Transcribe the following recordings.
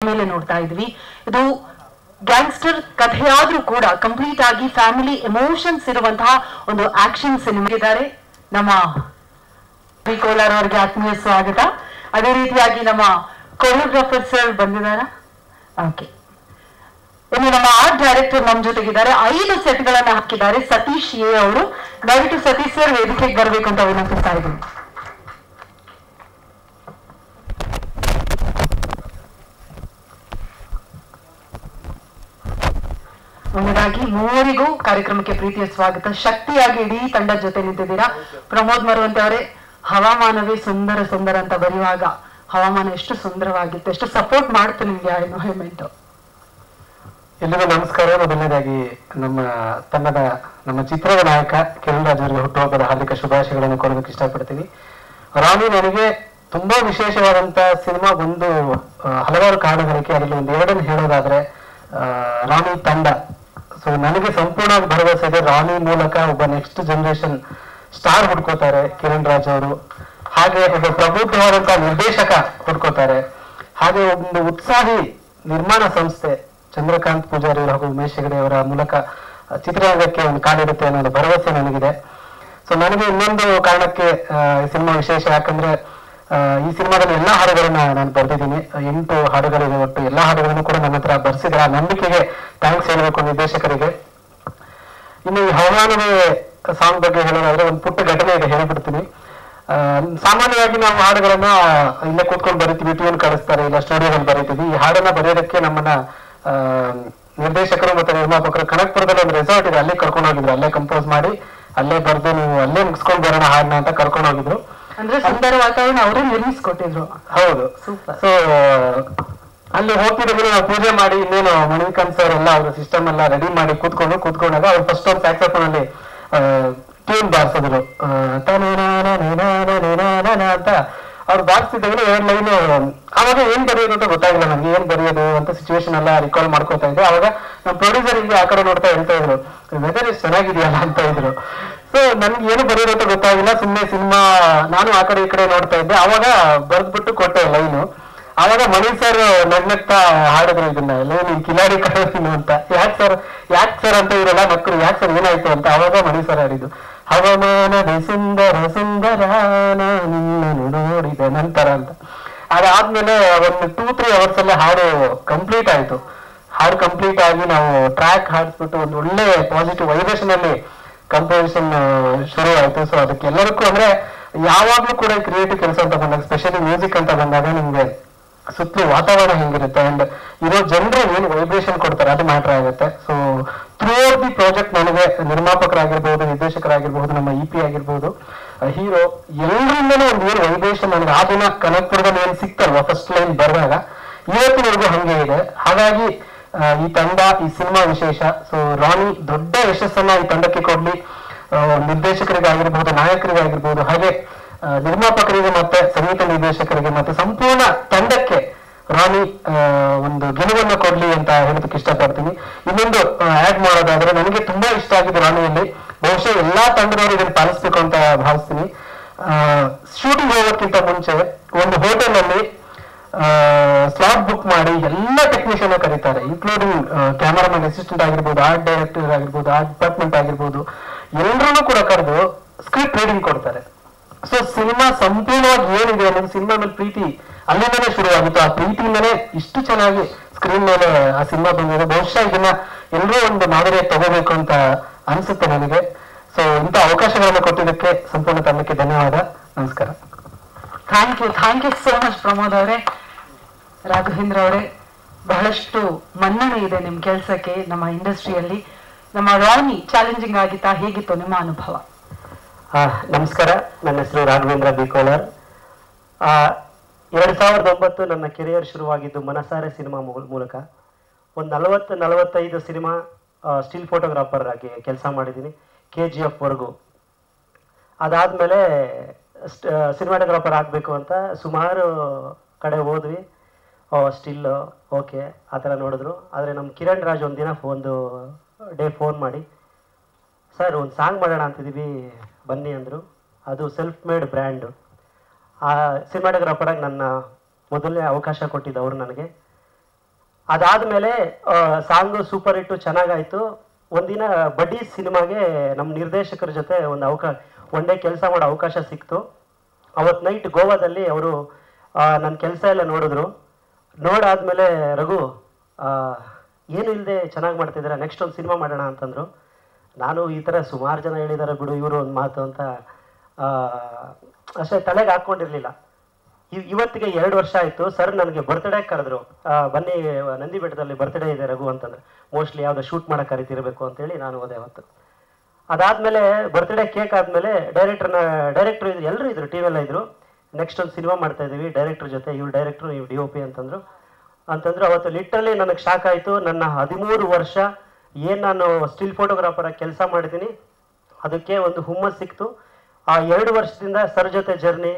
ಮೇಲೆ ನೋಡ್ತಾ ಇದ್ವಿ. ಇದು ಗ್ಯಾಂಗ್ಸ್ಟರ್ ಕಥೆಯಾದ್ರೂ ಕೂಡ ಕಂಪ್ಲೀಟ್ ಆಗಿ ಫ್ಯಾಮಿಲಿ ಎಮೋಷನ್ಸ್ ಇರುವಂತಹ ಒಂದು ಆಕ್ಷನ್ ಸಿನಿಮಾ ಇದ್ದಾರೆ. ನಮ್ಮ ಕೋಲಾರ್ ಅವರಿಗೆ ಆತ್ಮೀಯ ಸ್ವಾಗತ. ಅದೇ ರೀತಿಯಾಗಿ ನಮ್ಮ ಕೊರಿಯೋಗ್ರಾಫರ್ ಸರ್ ಬಂದಿದ್ದಾರೆ. ಓಕೆ, ಇನ್ನು ನಮ್ಮ ಆರ್ಟ್ ಡೈರೆಕ್ಟರ್ ನಮ್ಮ ಜೊತೆಗಿದ್ದಾರೆ. 5 ಸೆಟ್ಗಳನ್ನ ಹಾಕಿದ್ದಾರೆ ಸತೀಶ್ ಎ ಅವರು. ದಯವಿಟ್ಟು ಸತೀಶ್ ಸರ್ ವೇದಿಕೆಗೆ ಬರಬೇಕು ಅಂತ ವಿನಂತಿಸ್ತಾ ಇದ್ದೀನಿ. ಮೊದಲಾಗಿ ಮೂವರಿಗೂ ಕಾರ್ಯಕ್ರಮಕ್ಕೆ ಪ್ರೀತಿಯ ಸ್ವಾಗತ. ಶಕ್ತಿಯಾಗಿ ಇಡೀ ತಂಡದ ಜೊತೆ ನಿಂತಿದ್ದೀರಾ. ಪ್ರಮೋದ್ ಮರುವಂತೆ ಅವರೇ, ಹವಾಮಾನವೇ ಸುಂದರ ಸುಂದರ ಅಂತ ಬರೆಯುವಾಗ ಹವಾಮಾನ ಎಷ್ಟು ಸುಂದರವಾಗಿತ್ತು, ಎಷ್ಟು ಸಪೋರ್ಟ್ ಮಾಡ್ತು ನಿಮ್ಗೆ ಆ ಎನ್ವೈರನ್ಮೆಂಟ್. ಎಲ್ಲರಿಗೂ ನಮಸ್ಕಾರ. ಮೊದಲನೇದಾಗಿ ನಮ್ಮ ಚಿತ್ರದ ನಾಯಕ ಕಿರಣ್ ರಾಜ್ ಅವರಿಗೆ ಹುಟ್ಟುಹಬ್ಬದ ಹಾರ್ದಿಕ ಶುಭಾಶಯಗಳನ್ನು ಕೋರೋದಕ್ಕೆ ಇಷ್ಟಪಡ್ತೀನಿ. ರಾಣಿ ನನಗೆ ತುಂಬಾ ವಿಶೇಷವಾದಂತ ಸಿನಿಮಾ. ಒಂದು ಹಲವಾರು ಕಾರಣಗಳಿಗೆ ಅದರಲ್ಲಿ ಒಂದು ಎರಡನ್ನು ಹೇಳೋದಾದ್ರೆ ರಾಣಿ ತಂಡ. ಸೊ ನನಗೆ ಸಂಪೂರ್ಣವಾಗಿ ಭರವಸೆ ಇದೆ, ರಾಣಿ ಮೂಲಕ ಒಬ್ಬ ನೆಕ್ಸ್ಟ್ ಜನರೇಷನ್ ಸ್ಟಾರ್ ಹುಡ್ಕೋತಾರೆ ಕಿರಣ್ ರಾಜ್ ಅವರು. ಹಾಗೆ ಒಬ್ಬ ಪ್ರಬುದ್ಧವಾದಂತಹ ನಿರ್ದೇಶಕ ಹುಡ್ಕೋತಾರೆ. ಹಾಗೆ ಒಂದು ಉತ್ಸಾಹಿ ನಿರ್ಮಾಣ ಸಂಸ್ಥೆ ಚಂದ್ರಕಾಂತ್ ಪೂಜಾರಿ ಹಾಗೂ ಉಮೇಶ್ ಹೆಗಡೆ ಅವರ ಮೂಲಕ ಚಿತ್ರರಂಗಕ್ಕೆ ಒಂದು ಕಾಲಿಡುತ್ತೆ ಅನ್ನೋ ಭರವಸೆ ನನಗಿದೆ. ಸೊ ನನಗೆ ಇನ್ನೊಂದು ಕಾರಣಕ್ಕೆ ಈ ಸಿನಿಮಾ ವಿಶೇಷ, ಯಾಕಂದ್ರೆ ಈ ಸಿನಿಮಾದಲ್ಲಿ ಎಲ್ಲಾ ಹಾಡುಗಳನ್ನ ನಾನು ಬರೆದಿದ್ದೀನಿ. 8 ಹಾಡುಗಳಿವೆ ಒಟ್ಟು. ಎಲ್ಲಾ ಹಾಡುಗಳನ್ನು ಕೂಡ ನನ್ನ ಹತ್ರ ಬರ್ಸಿದ್ರೆ ಆ ನಂಬಿಕೆಗೆ ಥ್ಯಾಂಕ್ಸ್ ಹೇಳಬೇಕು ನಿರ್ದೇಶಕರಿಗೆ. ಇನ್ನು ಈ ಹವಾಮಾನವೇ ಸಾಂಗ್ ಬಗ್ಗೆ ಹೇಳೋದಾದ್ರೆ ಒಂದು ಪುಟ್ಟ ಘಟನೆ ಇದೆ, ಹೇಳ್ಬಿಡ್ತೀನಿ. ಸಾಮಾನ್ಯವಾಗಿ ನಾವು ಹಾಡುಗಳನ್ನ ಇಲ್ಲೇ ಕೂತ್ಕೊಂಡು ಬರೀತೀವಿ, ಟ್ಯೂನ್ ಕಳಿಸ್ತಾರೆ, ಇಲ್ಲ ಸ್ಟುಡಿಯೋದಲ್ಲಿ ಬರೀತೀವಿ. ಈ ಹಾಡನ್ನ ಬರೆಯೋದಕ್ಕೆ ನಮ್ಮನ್ನ ನಿರ್ದೇಶಕರು ಮತ್ತು ನಿರ್ಮಾಪಕರು ಕನಕಪುರದಲ್ಲಿ ಒಂದು ರೆಸಾರ್ಟ್ ಇದೆ, ಅಲ್ಲೇ ಕರ್ಕೊಂಡು ಹೋಗಿದ್ರು. ಅಲ್ಲೇ ಕಂಪೋಸ್ ಮಾಡಿ ಅಲ್ಲೇ ಬರ್ದು ನೀವು ಅಲ್ಲೇ ಮುಗಿಸ್ಕೊಂಡು ಬರೋಣ ಹಾಡನ್ನ ಅಂತ ಕರ್ಕೊಂಡು ಹೋಗಿದ್ರು. ಅಂದ್ರೆ ಸುಂದರ ವಾತಾವರಣ ಅವರೇ ನಿರ್ಮಿಸ್ಕೊಟ್ಟಿದ್ರು. ಹೌದು, ಸೂಪರ್. ಸೊ ಅಲ್ಲಿ ಹೋಗ್ತಿದ್ರೆ ನಾವು ಪೂಜೆ ಮಾಡಿ ಇನ್ನೇನು ಮಣಿಕಾಂತ್ ಸರ್ ಎಲ್ಲ ಅವ್ರ ಸಿಸ್ಟಮ್ ಎಲ್ಲ ರೆಡಿ ಮಾಡಿ ಕೂತ್ಕೊಂಡಾಗ ಅವ್ರು ಫಸ್ಟ್ ಒಂದು ಸ್ಯಾಕ್ಸೋಫೋನ್ ಅಲ್ಲಿ ಟ್ಯೂನ್ ಬಾರಿಸಿದ್ರು. ಅಂತ ಅವ್ರು ಬಾರಿಸ್ತಿದ್ದಾಗಲೇ 2 ಲೈನ್. ಅವಾಗ ಏನ್ ಬರೆಯೋದು ಅಂತ ಗೊತ್ತಾಗಿಲ್ಲ ನಮ್ಗೆ, ಏನ್ ಬರೆಯೋದು ಅಂತ ಸಿಚುವೇಶನ್ ಎಲ್ಲ ರಿಕಾಲ್ ಮಾಡ್ಕೋತಾ ಇದ್ದೆ. ಅವಾಗ ನಮ್ಮ ಪ್ರೊಡ್ಯೂಸರ್ ಇಲ್ಲಿ ಆ ಕಡೆ ನೋಡ್ತಾ ಹೇಳ್ತಾ ಇದ್ರು, ವೆದರ್ ಎಷ್ಟು ಚೆನ್ನಾಗಿದೆಯಲ್ಲ ಅಂತ ಇದ್ರು. ಸೊ ನನ್ಗೆ ಏನು ಬರೆಯೋದು ಅಂತ ಗೊತ್ತಾಗಿಲ್ಲ, ಸುಮ್ಮನೆ ಸಿನಿಮಾ ನಾನು ಆ ಕಡೆ ಈ ಕಡೆ ನೋಡ್ತಾ ಇದ್ದೆ. ಅವಾಗ ಬರ್ದ್ಬಿಟ್ಟು ಕೊಟ್ಟೆ ಲೈನು. ಅವಾಗ ಮಣಿ ಸರ್ ನಗ್ನಗ್ತಾ ಹಾಡಿದ್ರು ಇದನ್ನ, ನೀನ್ ಕಿಲಾಡಿ ಕಳೀನು ಅಂತ. ಯಾಕೆ ಸರ್ ಅಂತ ಇರಲ್ಲ ಮಕ್ಕಳು, ಯಾಕೆ ಸರ್ ಏನಾಯ್ತು ಅಂತ. ಅವಾಗ ಮಣಿ ಸರ್ ಹಾಡಿದ್ದು, ಹವಾಮಾನದ ಸುಂದರ ಸುಂದರ ನಿನ್ನನ್ನು ನೋಡಿದ ನಂತರ ಅಂತ. ಅದಾದ್ಮೇಲೆ ಒಂದು 2-3 ಅವರ್ಸ್ ಅಲ್ಲೇ ಹಾಡು ಕಂಪ್ಲೀಟ್ ಆಯ್ತು. ಹಾಡು ಕಂಪ್ಲೀಟ್ ಆಗಿ ನಾವು ಟ್ರ್ಯಾಕ್ ಹಾಡಿಸ್ಬಿಟ್ಟು ಒಂದು ಒಳ್ಳೆ ಪಾಸಿಟಿವ್ ವೈಬ್ರೇಷನ್ ಅಲ್ಲಿ ಕಂಪೋಸಿಷನ್ ಶುರು ಆಯ್ತು. ಸೊ ಅದಕ್ಕೆ ಎಲ್ಲರಿಗೂ ಅಂದ್ರೆ ಯಾವಾಗ್ಲೂ ಕೂಡ ಕ್ರಿಯೇಟಿವ್ ಕೆಲಸ ಅಂತ ಬಂದಾಗ, ಸ್ಪೆಷಲಿ ಮ್ಯೂಸಿಕ್ ಅಂತ ಬಂದಾಗ ನಿಮ್ಗೆ ಸುತ್ತಲೂ ವಾತಾವರಣ ಹೆಂಗಿರುತ್ತೆ ಅಂಡ್ ಇರೋ ಜನರು ಏನು ವೈಬ್ರೇಷನ್ ಕೊಡ್ತಾರೆ ಅದು ಮ್ಯಾಟರ್ ಆಗುತ್ತೆ. So through out the project ನನಗೆ ನಿರ್ಮಾಪಕರಾಗಿರ್ಬೋದು, ನಿರ್ದೇಶಕರಾಗಿರ್ಬೋದು, ನಮ್ಮ EP ಆಗಿರ್ಬೋದು, ಹೀರೋ, ಎಲ್ಲರಿಂದಲೂ ಒಂದು ಏನು ವೈಬ್ರೇಷನ್ ನನಗೆ ಆ ದಿನ ಕನಕಪುರದಲ್ಲಿ ಏನು ಸಿಕ್ತಲ್ವಾ ಫಸ್ಟ್ ಲೈನ್ ಬರೆದಾಗ ಇವತ್ತಿನವರೆಗೂ ಹಂಗೆ ಇದೆ. ಹಾಗಾಗಿ ಈ ತಂಡ, ಈ ಸಿನಿಮಾ ವಿಶೇಷ. ಸೊ ರಾಣಿ ದೊಡ್ಡ ಯಶಸ್ಸನ್ನ ಈ ತಂಡಕ್ಕೆ ಕೊಡ್ಲಿ, ನಿರ್ದೇಶಕರಿಗಾಗಿರ್ಬೋದು, ನಾಯಕರಿಗಾಗಿರ್ಬೋದು, ಹಾಗೆ ನಿರ್ಮಾಪಕರಿಗೆ ಮತ್ತೆ ಸಂಗೀತ ನಿರ್ದೇಶಕರಿಗೆ ಮತ್ತೆ ಸಂಪೂರ್ಣ ತಂಡಕ್ಕೆ ರಾಣಿ ಒಂದು ಗೆಲುವನ್ನು ಕೊಡ್ಲಿ ಅಂತ ಹೇಳೋದಕ್ಕೆ ಇಷ್ಟಪಡ್ತೀನಿ. ಇನ್ನೊಂದು ಆಡ್ ಮಾಡೋದಾದ್ರೆ ನನಗೆ ತುಂಬಾ ಇಷ್ಟ ಆಗಿದೆ ರಾಣಿಯಲ್ಲಿ, ಬಹುಶಃ ಎಲ್ಲಾ ತಂಡದವರು ಇದನ್ನು ಪಾಲಿಸ್ಬೇಕು ಅಂತ ಭಾವಿಸ್ತೀನಿ. ಶೂಟಿಂಗ್ ಹೋಗೋಕ್ಕಿಂತ ಮುಂಚೆ ಒಂದು ಹೋಟೆಲ್ ಅಲ್ಲಿ ಸ್ಲಾಟ್ ಬುಕ್ ಮಾಡಿ ಎಲ್ಲ ಟೆಕ್ನಿಷಿಯನ್ ಕರೀತಾರೆ, ಇನ್ಕ್ಲೂಡಿಂಗ್ ಕ್ಯಾಮರಾಮನ್ ಅಸಿಸ್ಟೆಂಟ್ ಆಗಿರ್ಬೋದು, ಆರ್ಟ್ ಡೈರೆಕ್ಟರ್ ಆಗಿರ್ಬೋದು, ಆರ್ಟ್ ಡಿಪಾರ್ಟ್ಮೆಂಟ್ ಆಗಿರ್ಬೋದು, ಎಲ್ಲರನ್ನೂ ಕೂಡ ಕರೆದು ಸ್ಕ್ರಿಪ್ಟ್ ರೀಡಿಂಗ್ ಕೊಡ್ತಾರೆ. ಸೊ ಸಿನಿಮಾ ಸಂಪೂರ್ಣವಾಗಿ ಏನಿದೆ ಅನ್ನೋದು ಸಿನಿಮಾ ಮೇಲೆ ಪ್ರೀತಿ ಅಲ್ಲಿಂದನೇ ಶುರುವಾಗಿತ್ತು. ಆ ಪ್ರೀತಿಯಿಂದನೇ ಇಷ್ಟು ಚೆನ್ನಾಗಿ ಸ್ಕ್ರೀನ್ ಮೇಲೆ ಆ ಸಿನಿಮಾ ಬಂದಿದೆ. ಬಹುಶಃ ಇದನ್ನ ಎಲ್ಲರೂ ಒಂದು ಮಾದರಿಯಾಗಿ ತಗೋಬೇಕು ಅಂತ ಅನ್ಸುತ್ತೆ ನನಗೆ. ಸೊ ಇಂಥ ಅವಕಾಶಗಳನ್ನು ಕೊಟ್ಟಿದ್ದಕ್ಕೆ ಸಂಪೂರ್ಣ ತಂಡಕ್ಕೆ ಧನ್ಯವಾದ. ನಮಸ್ಕಾರ. Thank you so much Pramod ಅವರೇ. ರಾಘವೇಂದ್ರ ಅವರೇ, ಬಹಳಷ್ಟು ಮನ್ನಣೆ ಇದೆ ನಿಮ್ ಕೆಲ್ಸಕ್ಕೆ ನಮ್ಮ ಇಂಡಸ್ಟ್ರಿಯಲ್ಲಿ. ನಮ್ಮ ರಾಣಿ ಚಾಲೆಂಜಿಂಗ್ ಆಗಿತ್ತಾ, ಹೇಗಿತ್ತು ನಿಮ್ಮ ಅನುಭವ? ನಮಸ್ಕಾರ, ನನ್ನ ಹೆಸರು ರಾಘವೇಂದ್ರ ಬಿ. ಕೋಲಾರ್. 2009 ನನ್ನ ಕೆರಿಯರ್ ಶುರುವಾಗಿದ್ದು ಮನಸಾರೆ ಸಿನಿಮಾ ಮೂಲಕ. ಒಂದು 40-45 ಸಿನಿಮಾ ಸ್ಟಿಲ್ ಫೋಟೋಗ್ರಾಫರ್ ಆಗಿ ಕೆಲಸ ಮಾಡಿದ್ದೀನಿ, KGF ವರೆಗೂ. ಅದಾದಮೇಲೆ ಸಿನಿಮಾಟೋಗ್ರಾಫರ್ ಆಗಬೇಕು ಅಂತ ಸುಮಾರು ಕಡೆ ಹೋದ್ವಿ. ಸ್ಟಿಲ್ ಓಕೆ ಆ ಥರ ನೋಡಿದ್ರು. ಆದರೆ ನಮ್ಮ ಕಿರಣ್ ರಾಜ್ ಒಂದು ಡೇ ಫೋನ್ ಮಾಡಿ, ಸರ್ ಒಂದು ಸಾಂಗ್ ಮಾಡೋಣ ಅಂತಿದ್ದೀವಿ ಬನ್ನಿ ಅಂದರು. ಅದು ಸೆಲ್ಫ್ ಮೇಡ್ ಬ್ರ್ಯಾಂಡು. ಆ ಸಿನಿಮಾಟೋಗ್ರಾಫರಾಗಿ ನನ್ನ ಮೊದಲನೇ ಅವಕಾಶ ಕೊಟ್ಟಿದ್ದು ಅವರು ನನಗೆ. ಅದಾದಮೇಲೆ ಸಾಂಗು ಸೂಪರ್ ಹಿಟ್ಟು ಚೆನ್ನಾಗಾಯಿತು. ಒಂದಿನ ಬಡ್ಡಿ ಸಿನಿಮಾಗೆ ನಮ್ಮ ನಿರ್ದೇಶಕರ ಜೊತೆ ಒಂದು ಒನ್ ಡೇ ಕೆಲಸ ಮಾಡೋ ಅವಕಾಶ ಸಿಕ್ತು. ಅವತ್ತು ನೈಟ್ ಗೋವಾದಲ್ಲಿ ಅವರು ನನ್ನ ಕೆಲಸ ಎಲ್ಲ ನೋಡಾದ್ಮೇಲೆ ರಘು ಏನು ಇಲ್ಲದೆ ಚೆನ್ನಾಗಿ ಮಾಡ್ತಿದ್ದೀರಾ, ನೆಕ್ಸ್ಟ್ ಒಂದು ಸಿನಿಮಾ ಮಾಡೋಣ ಅಂತಂದರು. ನಾನು ಈ ಥರ ಸುಮಾರು ಜನ ಹೇಳಿದ್ದಾರೆ ಬಿಡು ಇವರು ಒಂದು ಮಾತು ಅಂತ ಅಷ್ಟೇ ತಲೆಗೆ ಹಾಕ್ಕೊಂಡಿರಲಿಲ್ಲ. ಇವತ್ತಿಗೆ 2 ವರ್ಷ ಆಯಿತು. ಸರ್ ನನಗೆ ಬರ್ತ್ಡೇ ಕರೆದ್ರು, ಬನ್ನಿ ನಂದಿ ಬೆಟ್ಟದಲ್ಲಿ ಬರ್ತ್ಡೇ ಇದೆ ರಘು ಅಂತಂದ್ರೆ, ಮೋಸ್ಟ್ಲಿ ಯಾವುದೋ ಶೂಟ್ ಮಾಡೋಕೆ ಕರಿತಿರಬೇಕು ಅಂತೇಳಿ ನಾನು ಹೋದೆ ಅವತ್ತು. ಅದಾದಮೇಲೆ ಬರ್ತ್ಡೇ ಕೇಕ್ ಆದಮೇಲೆ ಡೈರೆಕ್ಟ್ರು ಇದ್ರು, ಎಲ್ಲರೂ ಇದ್ರು, ಟೀಮೆಲ್ಲ ಇದ್ರು. ನೆಕ್ಸ್ಟ್ ಒಂದು ಸಿನಿಮಾ ಮಾಡ್ತಾ ಇದ್ದೀವಿ ಡೈರೆಕ್ಟ್ರ್ ಜೊತೆ, ಇವ್ರು ಡೈರೆಕ್ಟ್ರು ಇವ್ರು DOP ಅಂತಂದ್ರು. ಅವತ್ತು ಲಿಟ್ರಲಿ ನನಗೆ ಶಾಕ್ ಆಯಿತು. ನನ್ನ 13 ವರ್ಷ ಏನು ನಾನು ಸ್ಟಿಲ್ ಫೋಟೋಗ್ರಾಫರಾಗಿ ಕೆಲಸ ಮಾಡಿದ್ದೀನಿ ಅದಕ್ಕೆ ಒಂದು ಹುಮ್ಮಸ್ ಸಿಕ್ತು. ಆ 2 ವರ್ಷದಿಂದ ಸರ್ ಜೊತೆ ಜರ್ನಿ.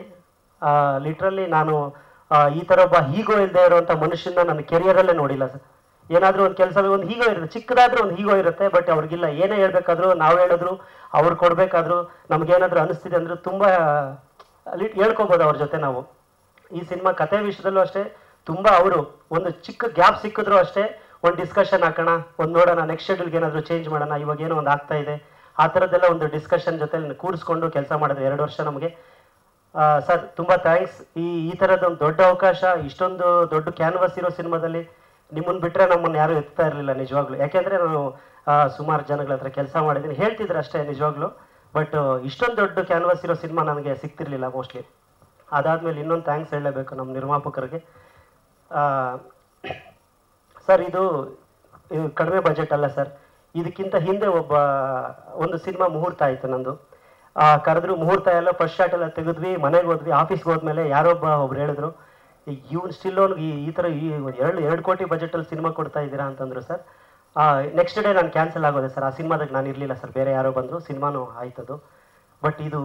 ಲಿಟ್ರಲಿ ನಾನು ಈ ಥರ ಒಬ್ಬ ಹೀಗೋ ಇಲ್ಲದೆ ಇರುವಂಥ ಮನುಷ್ಯನ ನನ್ನ ಕೆರಿಯರಲ್ಲೇ ನೋಡಿಲ್ಲ ಸರ್. ಏನಾದರೂ ಒಂದು ಕೆಲಸ ಒಂದು ಹೀಗೋ ಇರುತ್ತೆ, ಚಿಕ್ಕದಾದ್ರೂ ಒಂದು ಹೀಗೋ ಇರುತ್ತೆ, ಬಟ್ ಅವ್ರಿಗಿಲ್ಲ. ಏನೇ ಹೇಳ್ಬೇಕಾದ್ರೂ ನಾವು ಹೇಳಿದ್ರು, ಅವ್ರು ಕೊಡಬೇಕಾದ್ರೂ, ನಮಗೇನಾದರೂ ಅನಿಸ್ತಿದೆ ಅಂದ್ರೆ ತುಂಬ ಹೇಳ್ಕೊಬೋದು ಅವ್ರ ಜೊತೆ ನಾವು. ಈ ಸಿನಿಮಾ ಕತೆ ವಿಷಯದಲ್ಲೂ ಅಷ್ಟೇ ತುಂಬ ಅವರು ಒಂದು ಚಿಕ್ಕ ಗ್ಯಾಪ್ ಸಿಕ್ಕಿದ್ರು ಅಷ್ಟೇ ಒಂದು ಡಿಸ್ಕಷನ್ ಹಾಕೋಣ, ಒಂದು ನೋಡೋಣ, ನೆಕ್ಸ್ಟ್ ಶೆಡ್ಯೂಲ್ಗೆ ಏನಾದರೂ ಚೇಂಜ್ ಮಾಡೋಣ, ಇವಾಗ ಏನೋ ಒಂದು ಆಗ್ತಾ ಇದೆ, ಆ ಥರದ್ದೆಲ್ಲ ಒಂದು ಡಿಸ್ಕಷನ್ ಜೊತೆ ಕೂರಿಸ್ಕೊಂಡು ಕೆಲಸ ಮಾಡಿದ್ರೆ 2 ವರ್ಷ ನಮಗೆ. ಸರ್ ತುಂಬ ಥ್ಯಾಂಕ್ಸ್. ಈ ಥರದ ಒಂದು ದೊಡ್ಡ ಅವಕಾಶ, ಇಷ್ಟೊಂದು ದೊಡ್ಡ ಕ್ಯಾನ್ವಾಸ್ ಇರೋ ಸಿನಿಮಾದಲ್ಲಿ ನಿಮ್ಮನ್ನು ಬಿಟ್ಟರೆ ನಮ್ಮನ್ನು ಯಾರೂ ಎತ್ತಾ ಇರಲಿಲ್ಲ ನಿಜವಾಗ್ಲೂ. ಯಾಕೆಂದರೆ ನಾನು ಸುಮಾರು ಜನಗಳ ಹತ್ರ ಕೆಲಸ ಮಾಡಿದ್ದೀನಿ, ಹೇಳ್ತಿದ್ರೆ ಅಷ್ಟೇ ನಿಜವಾಗ್ಲೂ. ಬಟ್ ಇಷ್ಟೊಂದು ದೊಡ್ಡ ಕ್ಯಾನ್ವಾಸ್ ಇರೋ ಸಿನಿಮಾ ನನಗೆ ಸಿಗ್ತಿರ್ಲಿಲ್ಲ ಮೋಸ್ಟ್ಲಿ. ಅದಾದಮೇಲೆ ಇನ್ನೊಂದು ಥ್ಯಾಂಕ್ಸ್ ಹೇಳಬೇಕು ನಮ್ಮ ನಿರ್ಮಾಪಕರಿಗೆ. ಸರ್ ಇದು ಕಡಿಮೆ ಬಜೆಟ್ ಅಲ್ಲ ಸರ್. ಇದಕ್ಕಿಂತ ಹಿಂದೆ ಒಂದು ಸಿನಿಮಾ ಮುಹೂರ್ತ ಆಯಿತು ನಂದು. ಕರೆದ್ರು, ಮುಹೂರ್ತ ಎಲ್ಲ ಫಸ್ಟ್ ಶಾಟ್ ಎಲ್ಲ ತೆಗೆದ್ವಿ, ಮನೆಗೆ ಹೋದ್ವಿ. ಆಫೀಸ್ಗೆ ಹೋದ್ಮೇಲೆ ಒಬ್ರು ಹೇಳಿದ್ರು, ಇವ್ನು ಸ್ಟಿಲ್ ಅವ್ನಿಗೆ ಈ ಥರ 2 ಕೋಟಿ ಬಜೆಟಲ್ಲಿ ಸಿನಿಮಾ ಕೊಡ್ತಾ ಇದ್ದೀರಾ ಅಂತಂದ್ರು ಸರ್. ನೆಕ್ಸ್ಟ್ ಡೇ ನಾನು ಕ್ಯಾನ್ಸಲ್ ಆಗೋದೆ ಸರ್. ಆ ಸಿನಿಮಾದಾಗ ನಾನು ಇರಲಿಲ್ಲ ಸರ್, ಬೇರೆ ಯಾರೋ ಬಂದರು, ಸಿನಿಮಾನು ಆಯ್ತದು. ಬಟ್ ಇದು